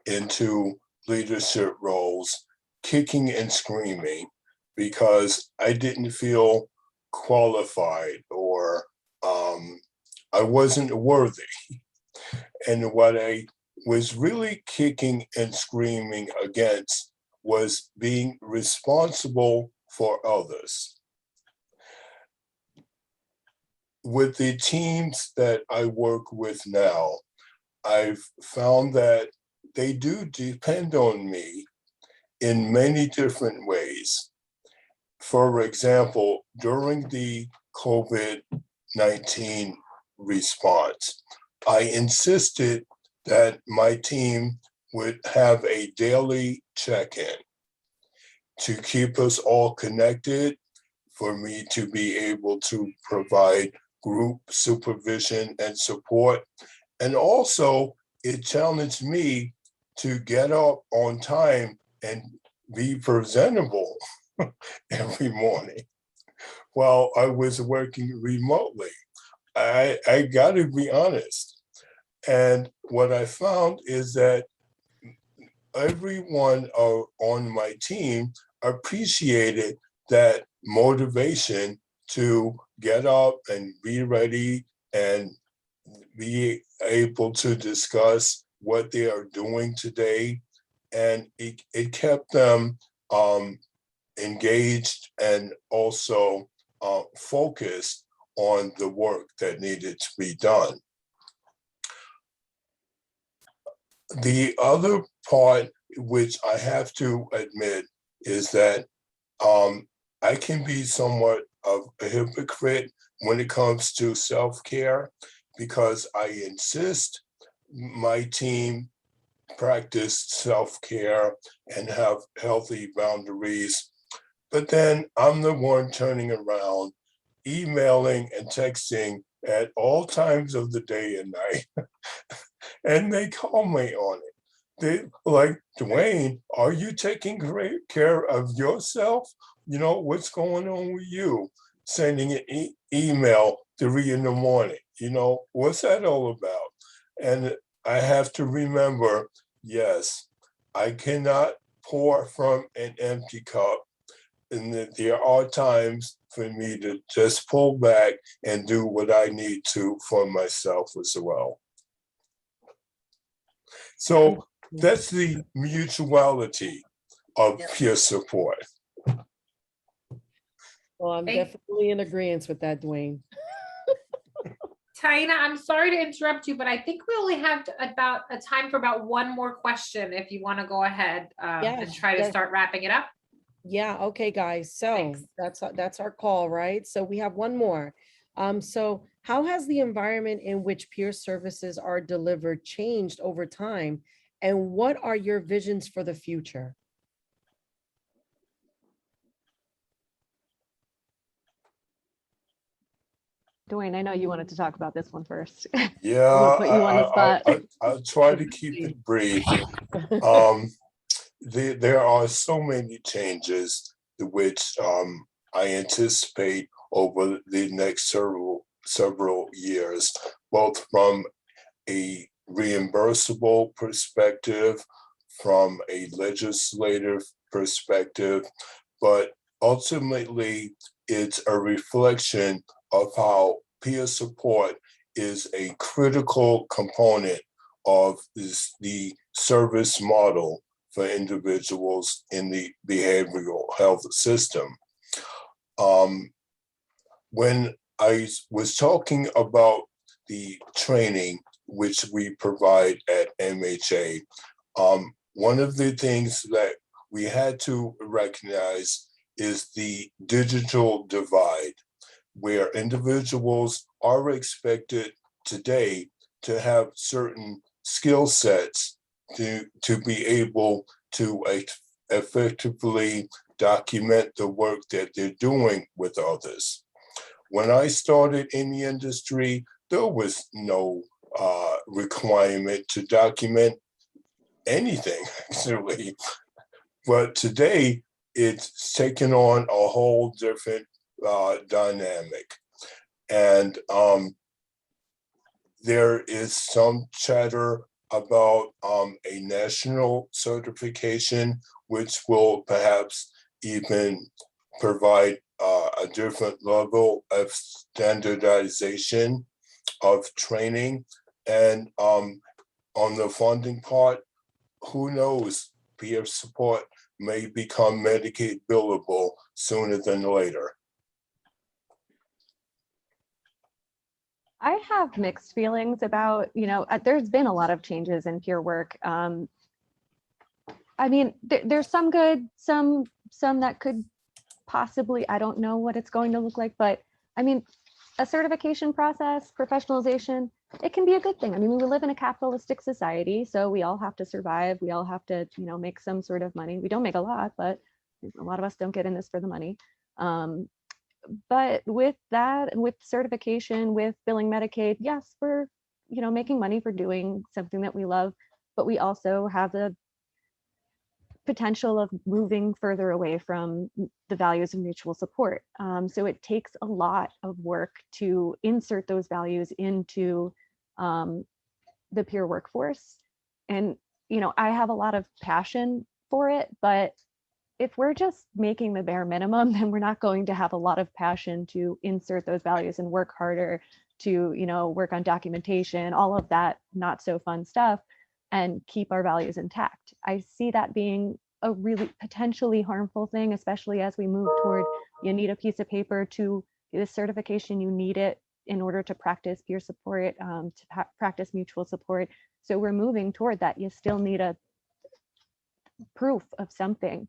into leadership roles, kicking and screaming, because I didn't feel qualified or I wasn't worthy. And what I was really kicking and screaming against was being responsible for others. With the teams that I work with now, I've found that they do depend on me in many different ways. For example, during the COVID-19 response, I insisted that my team would have a daily check-in to keep us all connected, for me to be able to provide group supervision and support. And also, it challenged me to get up on time and be presentable every morning while I was working remotely. I got to be honest. And what I found is that everyone on my team appreciated that motivation to get up and be ready and be able to discuss what they are doing today. And it kept them engaged and also focused on the work that needed to be done. The other part, which I have to admit, is that I can be somewhat of a hypocrite when it comes to self-care, because I insist my team practice self-care and have healthy boundaries. But then I'm the one turning around, emailing and texting at all times of the day and night. And they call me on it. They like, Dwayne, are you taking great care of yourself? What's going on with you? Sending an email 3 a.m. What's that all about? And I have to remember, yes, I cannot pour from an empty cup. And that there are times for me to just pull back and do what I need to for myself as well. So that's the mutuality of peer support. Well, I'm Thank- definitely in agreement with that, Dwayne. Taina, I'm sorry to interrupt you, but I think we only have about a time for about one more question if you want to go ahead and Yes, try to yes. start wrapping it up. Yeah, okay, guys. So Thanks. that's our call, right? So we have one more. So how has the environment in which peer services are delivered changed over time? And what are your visions for the future? Dwayne, I know you wanted to talk about this one first. Yeah, We'll put you on the spot. I'll try to keep it brief. There are so many changes which I anticipate over the next several years, both from a reimbursable perspective, from a legislative perspective, but ultimately it's a reflection of how peer support is a critical component of the service model for individuals in the behavioral health system. When I was talking about the training which we provide at MHA. One of the things that we had to recognize is the digital divide, where individuals are expected today to have certain skill sets to be able to effectively document the work that they're doing with others. When I started in the industry, there was no requirement to document anything, actually. But today, it's taken on a whole different dynamic. And there is some chatter about a national certification, which will perhaps even provide a different level of standardization of training. And on the funding part, who knows, peer support may become Medicaid billable sooner than later. I have mixed feelings about, there's been a lot of changes in peer work. I mean, there's some good, some that could possibly, I don't know what it's going to look like, but I mean, a certification process, professionalization, it can be a good thing. I mean, we live in a capitalistic society, so we all have to survive. We all have to, make some sort of money. We don't make a lot, but a lot of us don't get in this for the money. But with that, and with certification, with billing Medicaid, yes, we're, making money for doing something that we love, but we also have the potential of moving further away from the values of mutual support. So it takes a lot of work to insert those values into the peer workforce. And, I have a lot of passion for it, but if we're just making the bare minimum, then we're not going to have a lot of passion to insert those values and work harder to, work on documentation, all of that not so fun stuff, and keep our values intact. I see that being a really potentially harmful thing, especially as we move toward, you need a piece of paper to get a certification, you need it in order to practice peer support, to practice mutual support. So we're moving toward that. You still need a proof of something.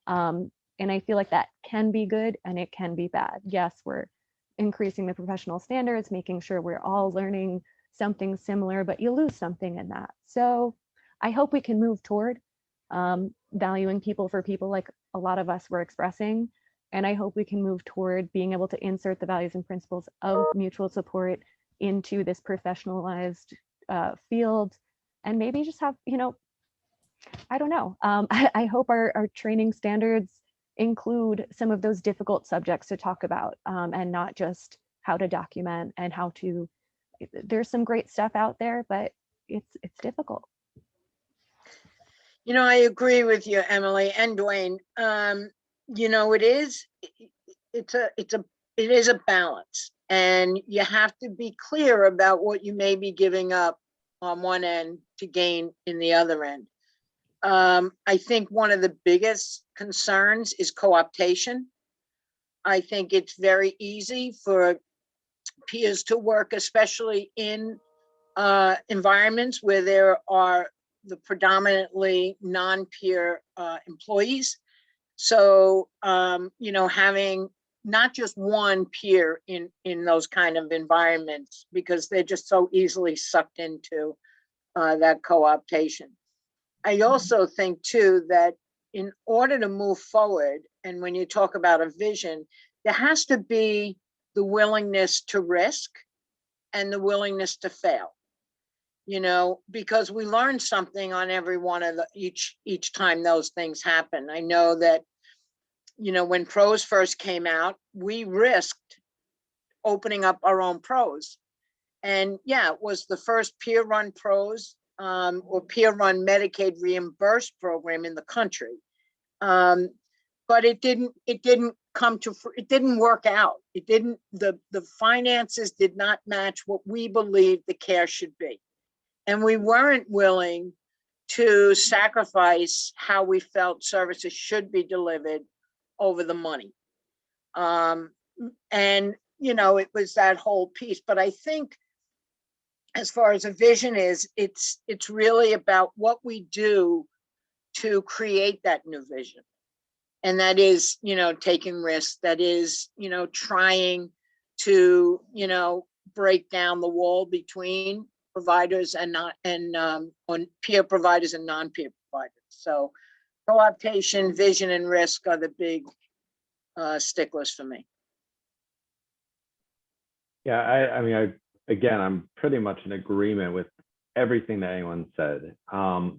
And I feel like that can be good and it can be bad. Yes, we're increasing the professional standards, making sure we're all learning something similar, but you lose something in that. So I hope we can move toward valuing people for people like a lot of us were expressing. And I hope we can move toward being able to insert the values and principles of mutual support into this professionalized field, and maybe just have, I don't know. I hope our training standards include some of those difficult subjects to talk about, and not just how to document and how to, there's some great stuff out there, but it's difficult. I agree with you, Emily and Dwayne. It is a balance, and you have to be clear about what you may be giving up on one end to gain in the other end. I think one of the biggest concerns is co-optation. I think it's very easy for peers to work, especially in environments where there are the predominantly non-peer employees. So, having not just one peer in those kind of environments, because they're just so easily sucked into that co-optation. I also think too that in order to move forward, and when you talk about a vision, there has to be the willingness to risk and the willingness to fail. Because we learn something on every one of each time those things happen. I know that, when PROS first came out, we risked opening up our own PROS. And yeah, it was the first peer-run PROS or peer-run Medicaid reimbursed program in the country. But it didn't work out. The finances did not match what we believed the care should be. And we weren't willing to sacrifice how we felt services should be delivered over the money. And, it was that whole piece. But I think as far as a vision is, it's really about what we do to create that new vision. And that is, taking risks, that is, trying to, break down the wall between providers and not, and on peer providers and non-peer providers. So co-optation, vision, and risk are the big sticklers for me. Yeah, again, I'm pretty much in agreement with everything that anyone said. I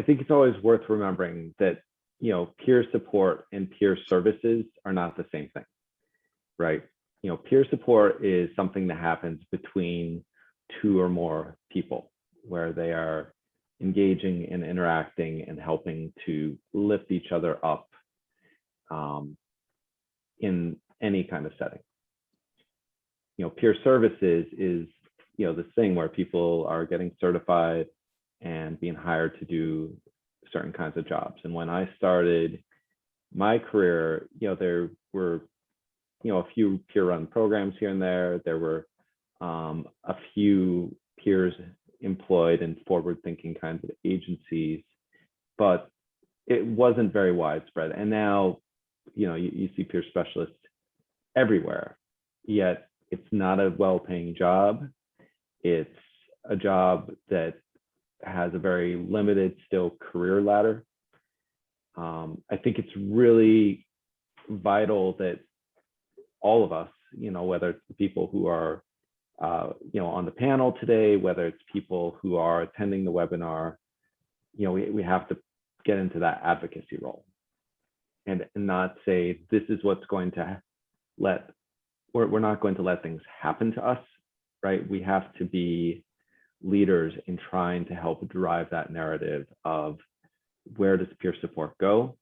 think it's always worth remembering that, peer support and peer services are not the same thing, right? Peer support is something that happens between two or more people where they are engaging and interacting and helping to lift each other up in any kind of setting. Peer services is, this thing where people are getting certified and being hired to do certain kinds of jobs. And when I started my career, there were, a few peer-run programs here and there. There were a few peers employed in forward-thinking kinds of agencies, but it wasn't very widespread. And now, you see peer specialists everywhere, yet it's not a well-paying job. It's a job that has a very limited still career ladder. I think it's really vital that all of us, whether it's the people who are, on the panel today, whether it's people who are attending the webinar, we have to get into that advocacy role and not say, this is what's going to we're not going to let things happen to us, right? We have to be leaders in trying to help drive that narrative of where does peer support go?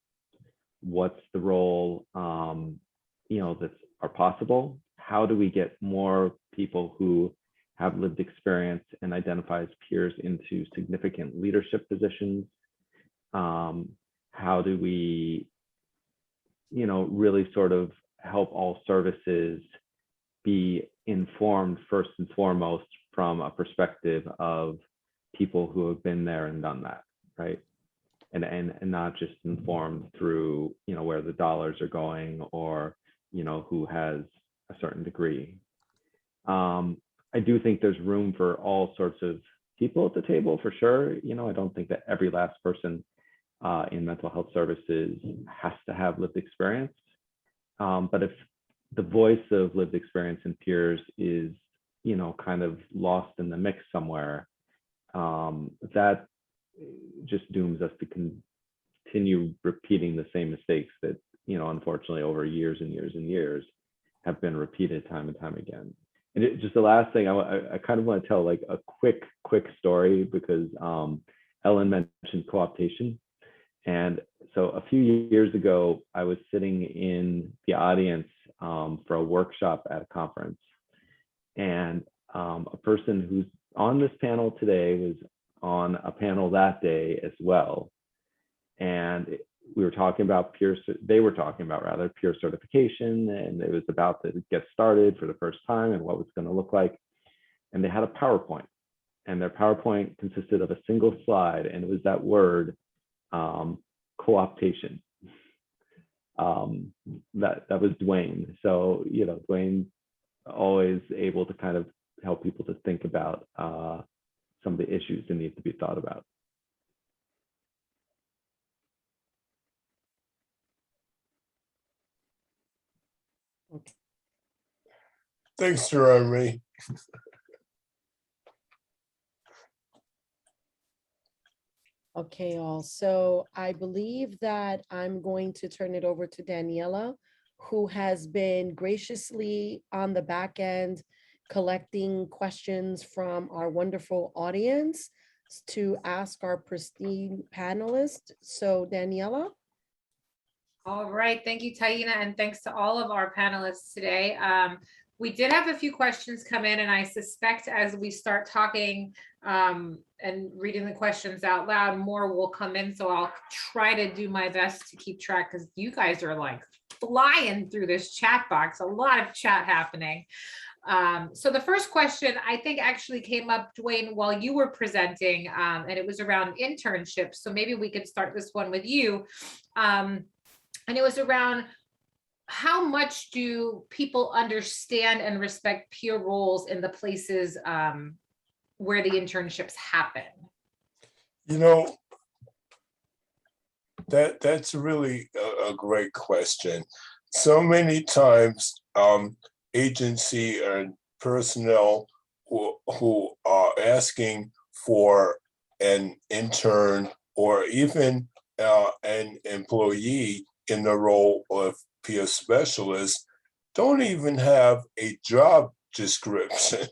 What's the role, that are possible? How do we get more people who have lived experience and identify as peers into significant leadership positions? How do we, really sort of help all services be informed first and foremost from a perspective of people who have been there and done that, right? And not just informed through, where the dollars are going or, who has a certain degree. I do think there's room for all sorts of people at the table for sure. I don't think that every last person in mental health services has to have lived experience. But if the voice of lived experience and peers is, kind of lost in the mix somewhere, that just dooms us to continue repeating the same mistakes that, unfortunately over years and years and years have been repeated time and time again. And just the last thing, I kind of want to tell like a quick story because Ellen mentioned co-optation. And so a few years ago, I was sitting in the audience for a workshop at a conference. And a person who's on this panel today was on a panel that day as well. And we were talking about they were talking about rather peer certification, and it was about to get started for the first time and what was going to look like. And they had a PowerPoint, and their PowerPoint consisted of a single slide, and it was that word, co-optation. That was Dwayne. So, Dwayne always able to kind of help people to think about some of the issues that need to be thought about. Okay. Thanks, Jeremy. Okay, all. So I believe that I'm going to turn it over to Daniela, who has been graciously on the back end collecting questions from our wonderful audience to ask our pristine panelists. So Daniela. All right, thank you, Taina, and thanks to all of our panelists today. We did have a few questions come in, and I suspect as we start talking and reading the questions out loud, more will come in. So I'll try to do my best to keep track because you guys are like flying through this chat box, a lot of chat happening. So the first question I think actually came up, Dwayne, while you were presenting, and it was around internships. So maybe we could start this one with you. And it was around how much do people understand and respect peer roles in the places where the internships happen? You know, that's really a great question. So many times, agency and personnel who are asking for an intern or even an employee in the role of peer specialist don't even have a job description.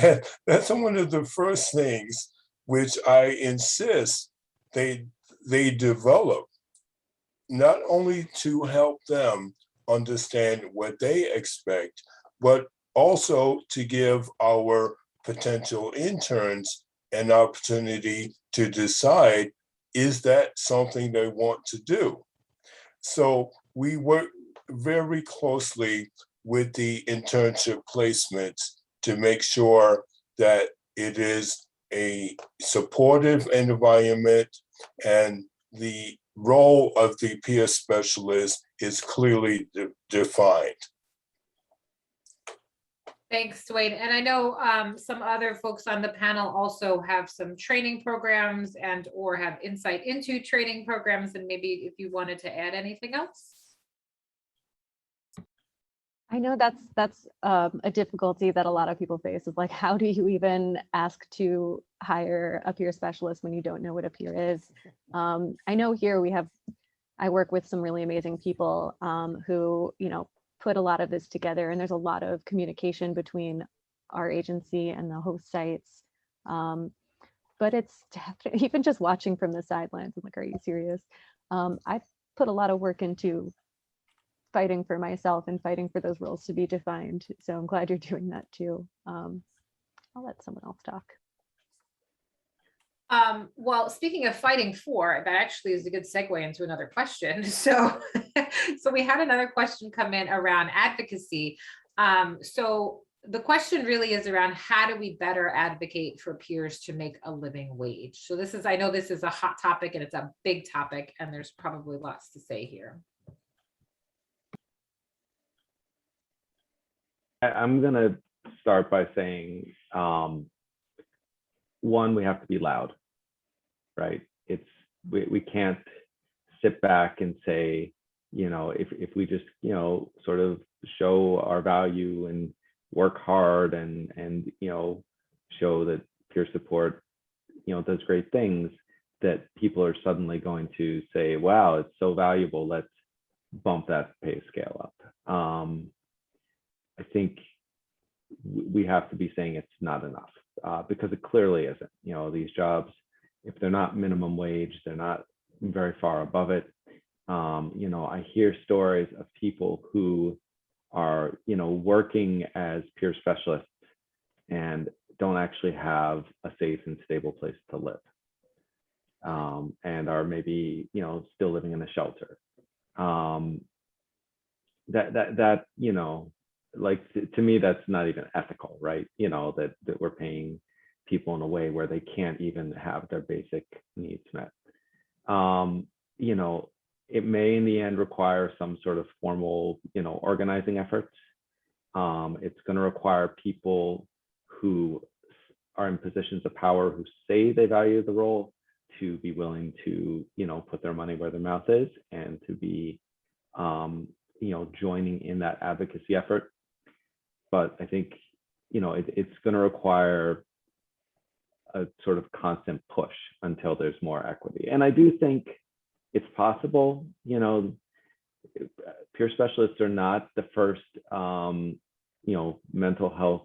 And that's one of the first things which I insist they develop, not only to help them understand what they expect, but also to give our potential interns an opportunity to decide, is that something they want to do? So we work very closely with the internship placements to make sure that it is a supportive environment and the role of the peer specialist is clearly defined. Thanks, Dwayne. And I know some other folks on the panel also have some training programs and or have insight into training programs, and maybe if you wanted to add anything else. I know that's a difficulty that a lot of people face, is like, how do you even ask to hire a peer specialist when you don't know what a peer is? I know here I work with some really amazing people who, put a lot of this together, and there's a lot of communication between our agency and the host sites. But it's even just watching from the sidelines, I'm like, are you serious? I've put a lot of work into fighting for myself and fighting for those roles to be defined. So I'm glad you're doing that too. I'll let someone else talk. Well, speaking of fighting for, that actually is a good segue into another question. So, so we had another question come in around advocacy. So the question really is around, how do we better advocate for peers to make a living wage? So this is, I know this is a hot topic and it's a big topic, and there's probably lots to say here. I'm going to start by saying, one, we have to be loud, right? We can't sit back and say, if we just, sort of show our value and work hard and show that peer support, does great things, that people are suddenly going to say, wow, it's so valuable, let's bump that pay scale up. I think we have to be saying it's not enough, because it clearly isn't. These jobs, if they're not minimum wage, they're not very far above it. I hear stories of people who are, working as peer specialists and don't actually have a safe and stable place to live, and are maybe, still living in a shelter. Like, to me, that's not even ethical, right? That we're paying people in a way where they can't even have their basic needs met. It may in the end require some sort of formal, organizing efforts. It's going to require people who are in positions of power, who say they value the role, to be willing to, put their money where their mouth is, and to be, joining in that advocacy effort. But I think, it's going to require a sort of constant push until there's more equity. And I do think it's possible. Peer specialists are not the first, mental health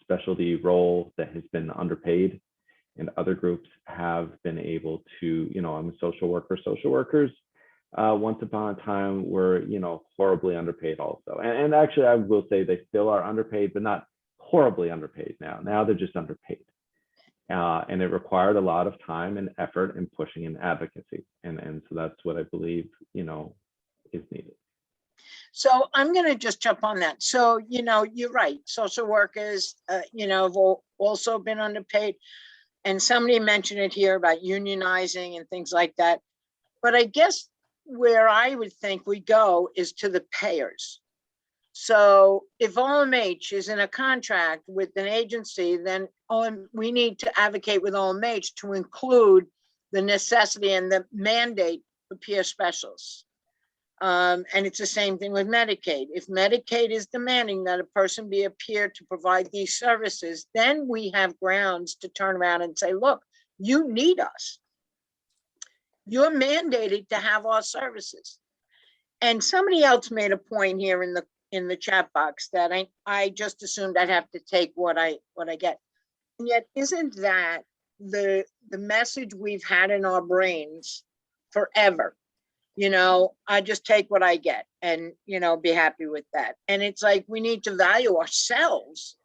specialty role that has been underpaid, and other groups have been able to, I'm a social worker. Social workers, once upon a time, were, horribly underpaid also. And actually, I will say they still are underpaid, but not horribly underpaid now. Now they're just underpaid. And it required a lot of time and effort in pushing in advocacy. And so that's what I believe, is needed. So I'm going to just jump on that. So, you're right. Social workers, have also been underpaid. And somebody mentioned it here about unionizing and things like that. But I guess where I would think we go is to the payers. So if OMH is in a contract with an agency, then we need to advocate with OMH to include the necessity and the mandate for peer specialists. And it's the same thing with Medicaid. If Medicaid is demanding that a person be a peer to provide these services, then we have grounds to turn around and say, look, you need us. You're mandated to have our services. And somebody else made a point here in the chat box that I just assumed I'd have to take what I get. And yet, isn't that the message we've had in our brains forever? I just take what I get and, be happy with that. And it's like, we need to value ourselves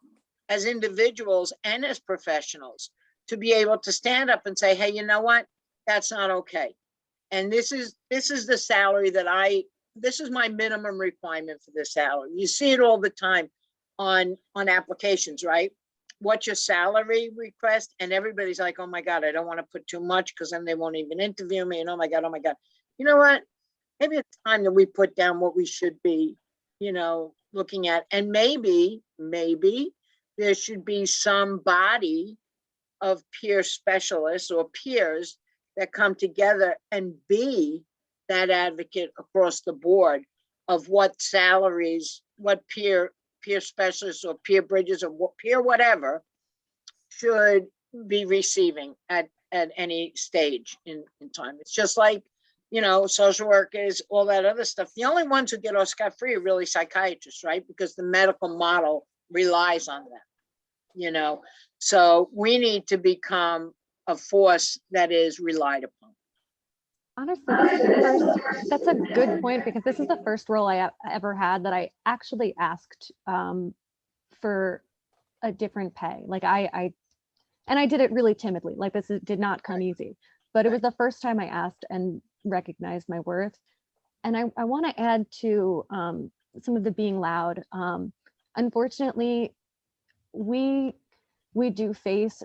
as individuals and as professionals to be able to stand up and say, hey, you know what? That's not okay. And this is the salary that this is my minimum requirement for this salary. You see it all the time on applications, right? What's your salary request? And everybody's like, oh my God, I don't want to put too much because then they won't even interview me. And oh my God. You know what? Maybe it's time that we put down what we should be, looking at. And maybe there should be some body of peer specialists or peers that come together and be that advocate across the board of what salaries, what peer specialists or peer bridges or peer whatever should be receiving at any stage in time. It's just like, social workers, all that other stuff. The only ones who get off scot-free are really psychiatrists, right? Because the medical model relies on them, So we need to become a force that is relied upon. Honestly, that's a good point, because this is the first role I ever had that I actually asked for a different pay. Like I did it really timidly. Like did not come easy, but it was the first time I asked and recognized my worth. And I want to add to some of the being loud. Unfortunately, we do face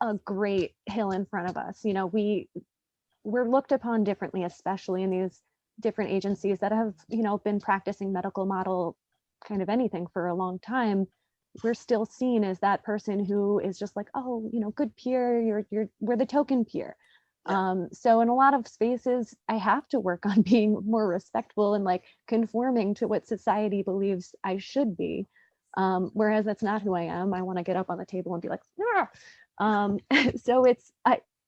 a great hill in front of us. We're looked upon differently, especially in these different agencies that have, been practicing medical model kind of anything for a long time. We're still seen as that person who is just like, oh, good peer, we're the token peer. Yeah. So in a lot of spaces, I have to work on being more respectful and like conforming to what society believes I should be. Whereas that's not who I am. I want to get up on the table and be like, ah. So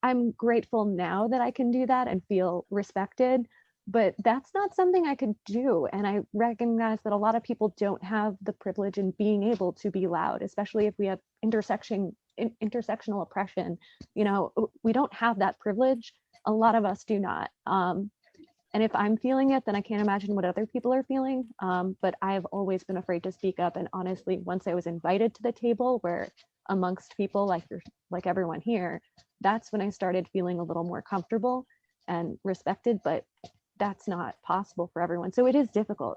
I'm grateful now that I can do that and feel respected, but that's not something I could do. And I recognize that a lot of people don't have the privilege in being able to be loud, especially if we have intersectional oppression. We don't have that privilege. A lot of us do not. And if I'm feeling it, then I can't imagine what other people are feeling. But I've always been afraid to speak up. And honestly, once I was invited to the table where amongst people like everyone here, that's when I started feeling a little more comfortable and respected, but that's not possible for everyone. So it is difficult.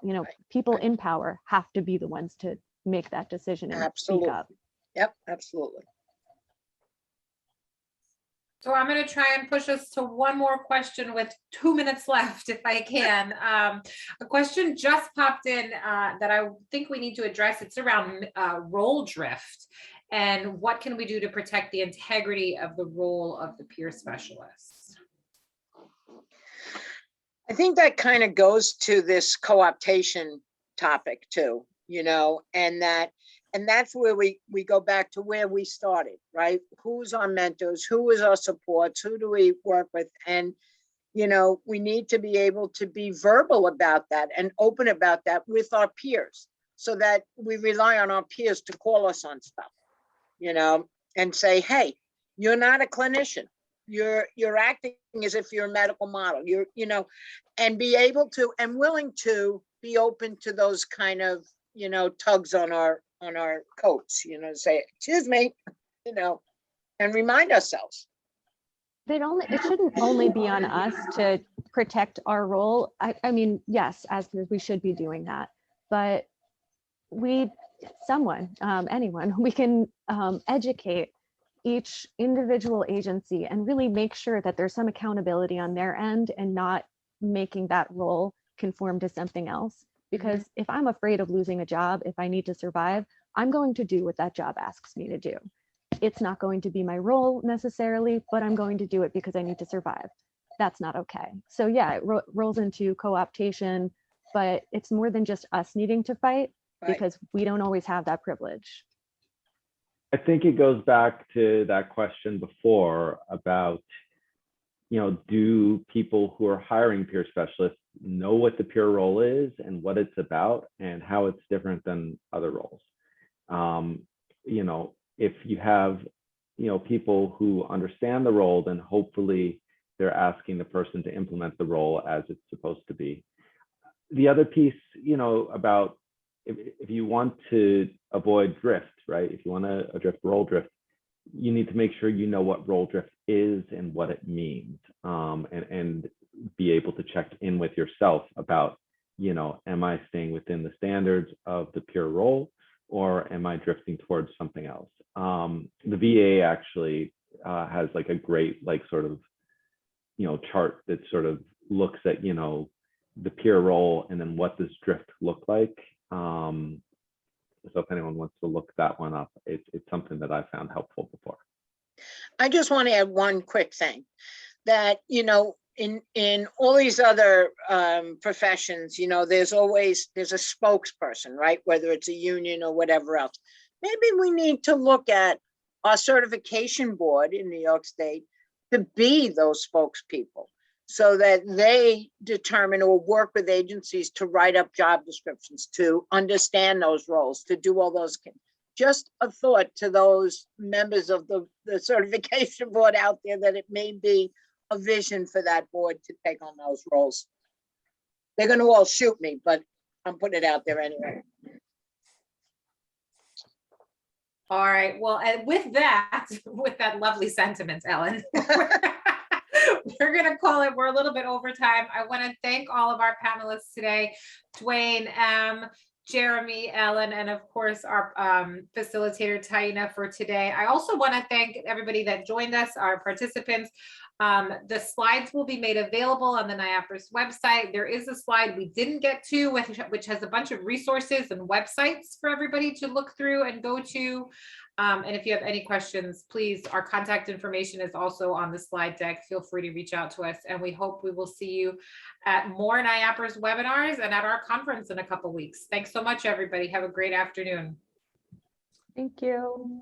People in power have to be the ones to make that decision and speak up. Yep, absolutely. So I'm going to try and push us to one more question with 2 minutes left, if I can. A question just popped in that I think we need to address. It's around role drift. And what can we do to protect the integrity of the role of the peer specialists? I think that kind of goes to this co-optation topic too, and that's where we go back to where we started, right? Who's our mentors? Who is our supports? Who do we work with? And, we need to be able to be verbal about that and open about that with our peers so that we rely on our peers to call us on stuff, and say, hey, you're not a clinician. You're acting as if you're a medical model, and be able to and willing to be open to those kind of, tugs on our coats, say, excuse me, and remind ourselves. It shouldn't only be on us to protect our role. I mean, yes, as peers, we should be doing that, but anyone, we can educate each individual agency and really make sure that there's some accountability on their end and not making that role conform to something else. Because if I'm afraid of losing a job, if I need to survive, I'm going to do what that job asks me to do. It's not going to be my role necessarily, but I'm going to do it because I need to survive. That's not okay. So yeah, it rolls into co-optation, but it's more than just us needing to fight, Right. because we don't always have that privilege. I think it goes back to that question before about, do people who are hiring peer specialists know what the peer role is and what it's about and how it's different than other roles? If you have, people who understand the role, then hopefully they're asking the person to implement the role as it's supposed to be. The other piece, about if you want to avoid drift, right? If you want to role drift, you need to make sure you know what role drift is and what it means, and be able to check in with yourself about, am I staying within the standards of the peer role, or am I drifting towards something else? The VA actually has like a great sort of chart that sort of looks at the peer role and then what does drift look like. So if anyone wants to look that one up, it's something that I found helpful before. I just want to add one quick thing that, in all these other professions, there's a spokesperson, right? Whether it's a union or whatever else. Maybe we need to look at our certification board in New York State to be those spokespeople, so that they determine or work with agencies to write up job descriptions, to understand those roles, to do all those. Just a thought to those members of the certification board out there, that it may be a vision for that board to take on those roles. They're going to all shoot me, but I'm putting it out there anyway. All right, well, and with that lovely sentiment, Ellen, we're gonna call it. We're a little bit over time. I want to thank all of our panelists today, Dwayne, Jeremy, Ellen, and of course our facilitator Taina for today. I also want to thank everybody that joined us, our participants. The slides will be made available on the NIAPRS website. There is a slide we didn't get to, which has a bunch of resources and websites for everybody to look through and go to. And if you have any questions, please, our contact information is also on the slide deck. Feel free to reach out to us, and we hope we will see you at more NIAPRS webinars and at our conference in a couple weeks. Thanks so much, everybody. Have a great afternoon. Thank you.